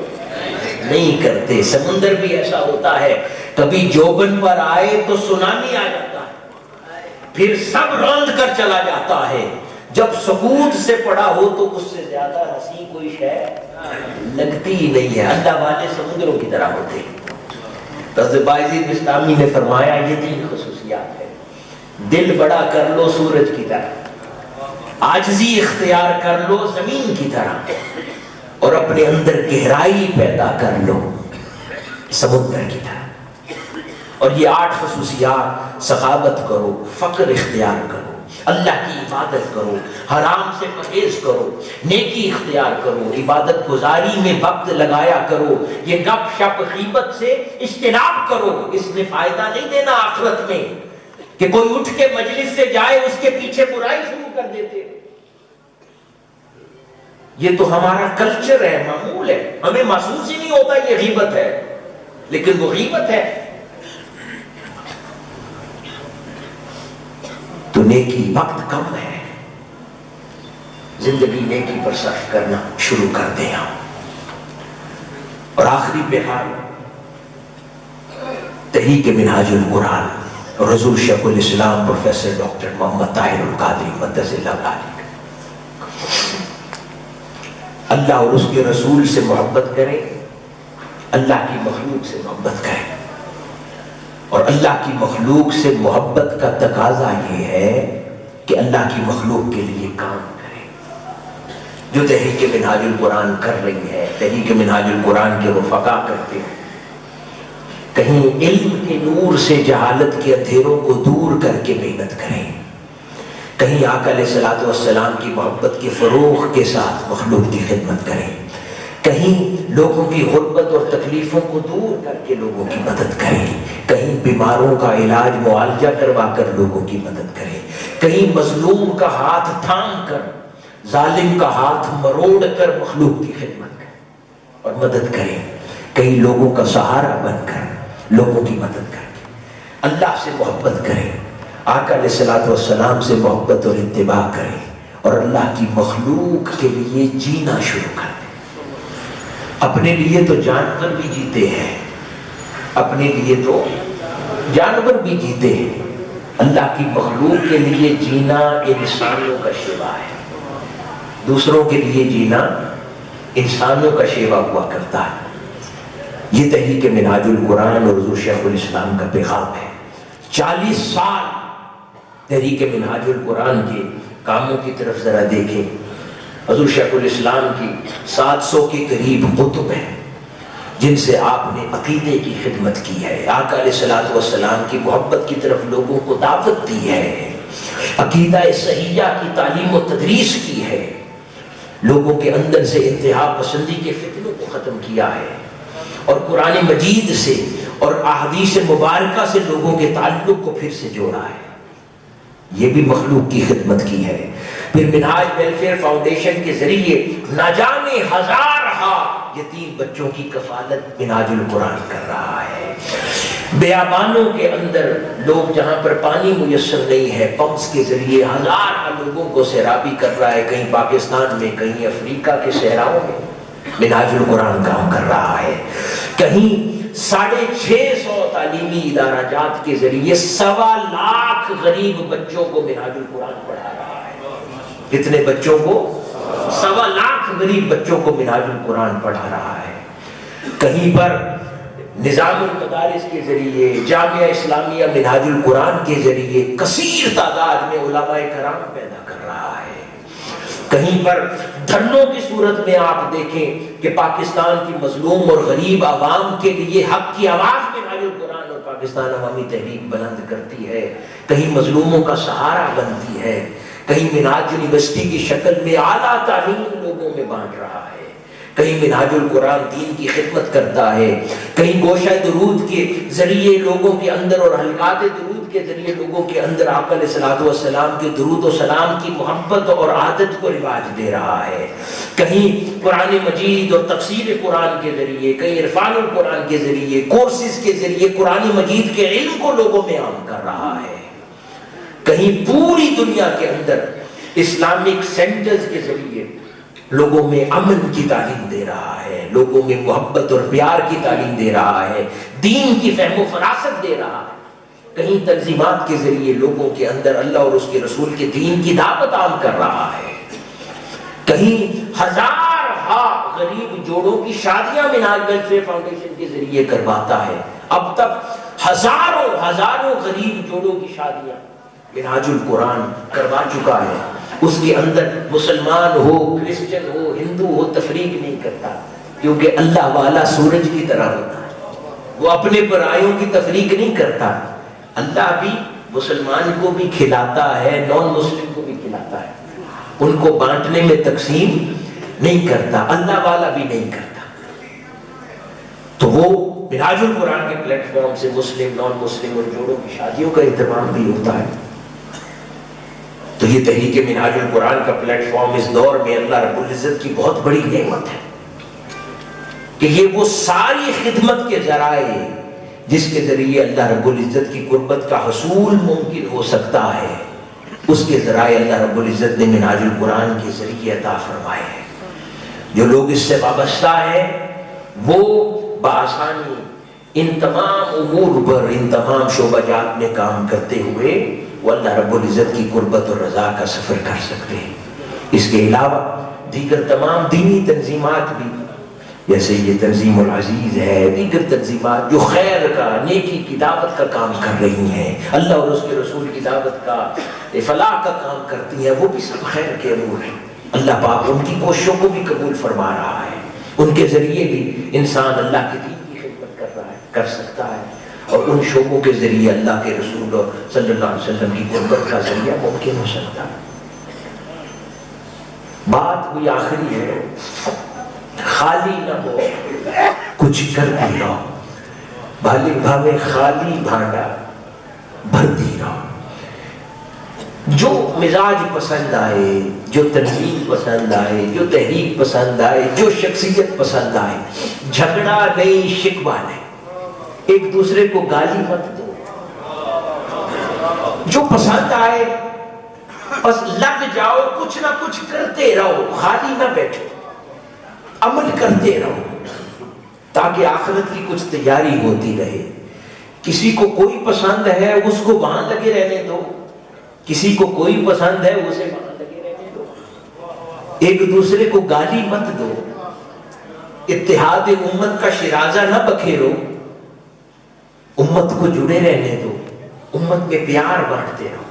نہیں کرتے۔ سمندر بھی ایسا ہوتا ہے، کبھی جوبن پر آئے تو سونامی آ جاتا ہے، پھر سب روند کر چلا جاتا ہے، جب سکوت سے پڑا ہو تو اس سے زیادہ ہنسی کوئی شے لگتی ہی نہیں ہے۔ اللہ والے سمندروں کی طرح ہوتے ہیں۔ حضرت بایزید بستامی نے فرمایا یہ 3 خصوصیات ہے، دل بڑا کر لو سورج کی طرح، عاجزی اختیار کر لو زمین کی طرح، اور اپنے اندر گہرائی پیدا کر لو سمندر کی طرح۔ اور یہ 8 خصوصیات، سخاوت کرو، فقر اختیار کرو، اللہ کی عبادت کرو، حرام سے پرہیز کرو، نیکی اختیار کرو، عبادت گزاری میں وقت لگایا کرو، یہ گپ شپ غیبت سے اجتناب کرو، اس میں فائدہ نہیں دینا آخرت میں کہ کوئی اٹھ کے مجلس سے جائے اس کے پیچھے برائی شروع کر دیتے۔ یہ تو ہمارا کلچر ہے، معمول ہے، ہمیں محسوس ہی نہیں ہوتا یہ غیبت ہے، لیکن وہ غیبت ہے۔ تو نیکی وقت کم ہے، زندگی نیکی پر صرف کرنا شروع کر دیں ہم۔ اور آخری بہار تحریک منہاج القرآن اور حضور شیخ الاسلام پروفیسر ڈاکٹر محمد طاہر القادری مدث اللہ علیہ، اللہ اور اس کے رسول سے محبت کریں، اللہ کی مخلوق سے محبت کریں، اور اللہ کی مخلوق سے محبت کا تقاضا یہ ہے کہ اللہ کی مخلوق کے لیے کام کریں۔ جو تحریک منہاج القرآن کر رہی ہے، تحریک منہاج القرآن کے رفقا کرتے ہیں، کہیں علم کے نور سے جہالت کے اندھیروں کو دور کر کے محنت کریں، کہیں آقا علیہ الصلوۃ والسلام کی محبت کے فروغ کے ساتھ مخلوق کی خدمت کریں، کہیں لوگوں کی غربت اور تکلیفوں کو دور کر کے لوگوں کی مدد کریں، کہیں بیماروں کا علاج معالجہ کروا کر لوگوں کی مدد کریں، کہیں مظلوم کا ہاتھ تھام کر، ظالم کا ہاتھ مروڑ کر مخلوق کی خدمت کریں اور مدد کریں، کہیں لوگوں کا سہارا بن کر لوگوں کی مدد کریں، اللہ سے محبت کریں، آقا علیہ الصلوۃ والسلام سے محبت اور اتباع کریں، اور اللہ کی مخلوق کے لیے جینا شروع کر دیں۔ اپنے لیے تو جانور بھی جیتے ہیں، اپنے لیے تو جانور بھی جیتے ہیں، اللہ کی مخلوق کے لیے جینا انسانوں کا شیوا ہے، دوسروں کے لیے جینا انسانوں کا شیوا ہوا کرتا ہے۔ یہ تحریک منہاج القرآن اور حضور شیخ الاسلام کا پیغام ہے۔ 40 سال تحریک منہاج القرآن کے کاموں کی طرف ذرا دیکھیں۔ حضور شیخ الاسلام کی 700 کے قریب کتب ہیں جن سے آپ نے عقیدے کی خدمت کی ہے، آقا علیہ الصلوۃ والسلام کی محبت کی طرف لوگوں کو دعوت دی ہے، عقیدہ صحیحہ کی تعلیم و تدریس کی ہے، لوگوں کے اندر سے انتہا پسندی کے فتنوں کو ختم کیا ہے، اور قرآن مجید سے اور احادیث مبارکہ سے لوگوں کے تعلق کو پھر سے جوڑا ہے۔ یہ بھی مخلوق کی خدمت کی ہے۔ پھر منہاج ویلفیئر فاؤنڈیشن کے ذریعے نہ جانے ہزارہا یتیم بچوں کی کفالت منہاج القرآن کر رہا ہے۔ بیابانوں کے اندر لوگ جہاں پر پانی میسر نہیں ہے، پمپس کے ذریعے ہزارہا لوگوں کو سیرابی کر رہا ہے، کہیں پاکستان میں، کہیں افریقہ کے صحراؤں میں منہاج القرآن کام کر رہا ہے، کہیں 650 تعلیمی ادارہ جات کے ذریعے 1.25 لاکھ غریب بچوں کو منہاج القرآن پڑھا رہا ہے۔ کتنے بچوں کو؟ 1.25 لاکھ غریب بچوں کو منہاج القرآن پڑھا رہا ہے۔ کہیں پر نظام المدارس کے ذریعے، جامعہ اسلامیہ منہاج القرآن کے ذریعے کثیر تعداد میں علماء کرام پیدا کر رہا ہے۔ کہیں پر دھرنوں کی صورت میں آپ دیکھیں کہ پاکستان کی مظلوم اور غریب عوام کے لیے حق کی آواز منہاج القرآن اور پاکستان عوامی تحریک بلند کرتی ہے، کہیں مظلوموں کا سہارا بنتی ہے، کہیں منہاج یونیورسٹی کی شکل میں اعلیٰ تعلیم لوگوں میں بانٹ رہا ہے، کہیں منہاج القرآن دین کی خدمت کرتا ہے، کہیں گوشہ درود کے ذریعے لوگوں کے اندر اور حلقات درود کے ذریعے لوگوں کے اندر آقا علیہ الصلوۃ والسلام کے درود و سلام کی محبت اور عادت کو رواج دے رہا ہے، کہیں قرآن مجید اور تفسیر قرآن کے ذریعے، کہیں عرفان القرآن کے ذریعے، کورسز کے ذریعے قرآن مجید کے علم کو لوگوں میں عام کر رہا ہے، کہیں پوری دنیا کے اندر اسلامک سینٹرز کے ذریعے لوگوں میں امن کی تعلیم دے رہا ہے، لوگوں میں محبت اور پیار کی تعلیم دے رہا ہے، دین کی فہم و فراست دے رہا ہے، کہیں تنظیمات کے ذریعے لوگوں کے اندر اللہ اور اس کے رسول کے دین کی دعوت عام کر رہا ہے، کہیں ہزارہا غریب جوڑوں کی شادیاں منہاج ویلفیئر فاؤنڈیشن کے ذریعے کرواتا ہے۔ اب تک ہزاروں غریب جوڑوں کی شادیاں منہاج القرآن کروا چکا ہے۔ اس کے اندر مسلمان ہو، کرسچن ہو، ہندو ہو، تفریق نہیں کرتا، کیونکہ اللہ والا سورج کی طرح ہوتا ہے، وہ اپنے پرایوں کی تفریق نہیں کرتا۔ اللہ بھی مسلمان کو بھی کھلاتا ہے، نان مسلم کو بھی کھلاتا ہے، ان کو بانٹنے میں تقسیم نہیں کرتا، اللہ والا بھی نہیں کرتا۔ تو وہ منہاج القرآن کے پلیٹ فارم سے مسلم، نان مسلم اور جوڑوں کی شادیوں کا اہتمام بھی ہوتا ہے۔ تو یہ تحریک منہاج القرآن کا پلیٹ فارم اس دور میں اللہ رب العزت کی بہت بڑی نعمت ہے کہ یہ وہ ساری خدمت کے ذرائع جس کے ذریعے اللہ رب العزت کی قربت کا حصول ممکن ہو سکتا ہے، اس کے ذرائع اللہ رب العزت نے منہاج القرآن کے ذریعے عطا فرمائے ہیں۔ جو لوگ اس سے وابستہ ہیں وہ بآسانی ان تمام امور پر، ان تمام شعبہ جات میں کام کرتے ہوئے وہ اللہ رب العزت کی قربت اور رضا کا سفر کر سکتے ہیں۔ اس کے علاوہ دیگر تمام دینی تنظیمات بھی، جیسے یہ تنظیم العزیز ہے، دیگر تنظیمات جو خیر کا، نیکی کی دعوت کا کام کر رہی ہیں، اللہ اور اس کے رسول کی دعوت کا، فلاح کا کام کرتی ہیں، وہ بھی سب خیر کے امور ہیں۔ اللہ پاک ان کی کوششوں کو بھی قبول فرما رہا ہے، ان کے ذریعے بھی انسان اللہ کے دین کی خدمت کر رہا ہے، کر سکتا ہے، اور ان شعبوں کے ذریعے اللہ کے رسول صلی اللہ علیہ وسلم کی قربت کا ذریعہ ممکن ہو سکتا ہے۔ بات کوئی آخری ہے، خالی نہ ہو، کچھ کرتی رہو، بھالے بھاوے خالی بھانڈا بھرتی رہو۔ جو مزاج پسند آئے، جو تنظیم پسند آئے، جو تحریک پسند آئے، جو شخصیت پسند آئے، جھگڑا نہیں، شکوہ نہیں، ایک دوسرے کو گالی مت دو، جو پسند آئے بس لگ جاؤ، کچھ نہ کچھ کرتے رہو، خالی نہ بیٹھو، عمل کرتے رہو تاکہ آخرت کی کچھ تیاری ہوتی رہے۔ کسی کو کوئی پسند ہے اس کو وہاں لگے رہنے دو، کسی کو کوئی پسند ہے اسے وہاں لگے رہنے دو، ایک دوسرے کو گالی مت دو، اتحاد امت کا شرازہ نہ بکھیرو، امت کو جڑے رہنے دو، امت میں پیار بانٹتے رہو،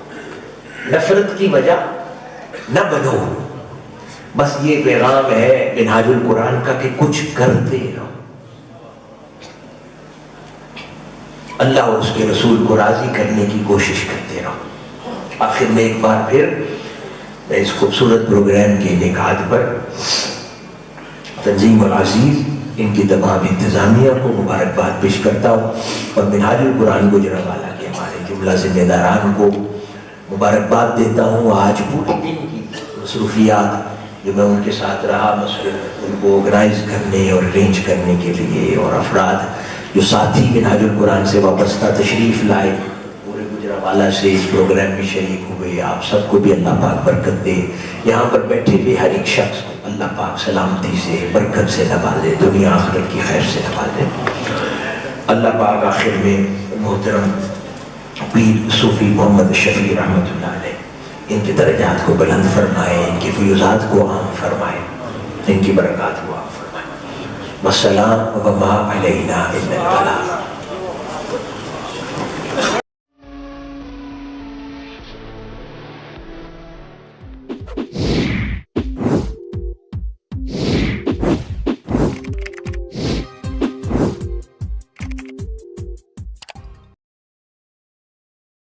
نفرت کی وجہ نہ بنو۔ بس یہ پیغام ہے منہاج القرآن کا کہ کچھ کرتے رہو، اللہ اور اس کے رسول کو راضی کرنے کی کوشش کرتے رہو۔ آخر میں ایک بار پھر میں اس خوبصورت پروگرام کے انعقاد پر تنظیم العزیز، ان کی تمام انتظامیہ کو مبارکباد پیش کرتا ہوں، اور منہاج القرآن گوجرانوالہ کے ہمارے جملہ ذمہ داران کو مبارکباد دیتا ہوں۔ آج پورے دن کی مصروفیات جو میں ان کے ساتھ رہا، مصروف ان کو آرگنائز کرنے اور ارینج کرنے کے لیے، اور افراد جو ساتھی منہاج القرآن سے وابستہ تشریف لائے پورے گوجرانوالہ سے اس پروگرام میں شریک ہوئے، آپ سب کو بھی اللہ پاک برکت دے۔ یہاں پر بیٹھے ہوئے ہر ایک شخص کو اللہ پاک سلامتی سے، برکت سے نوازے، دنیا آخرت کی خیر سے نوازے۔ اللہ پاک آخر میں محترم پیر صوفی محمد شفیع رحمۃ اللہ علیہ ان کی درجات کو بلند فرمائے، ان کی فیوزات کو عام فرمائے، ان کی برکات کو عام فرمائے۔ والسلام وما علینا الا البلاغ۔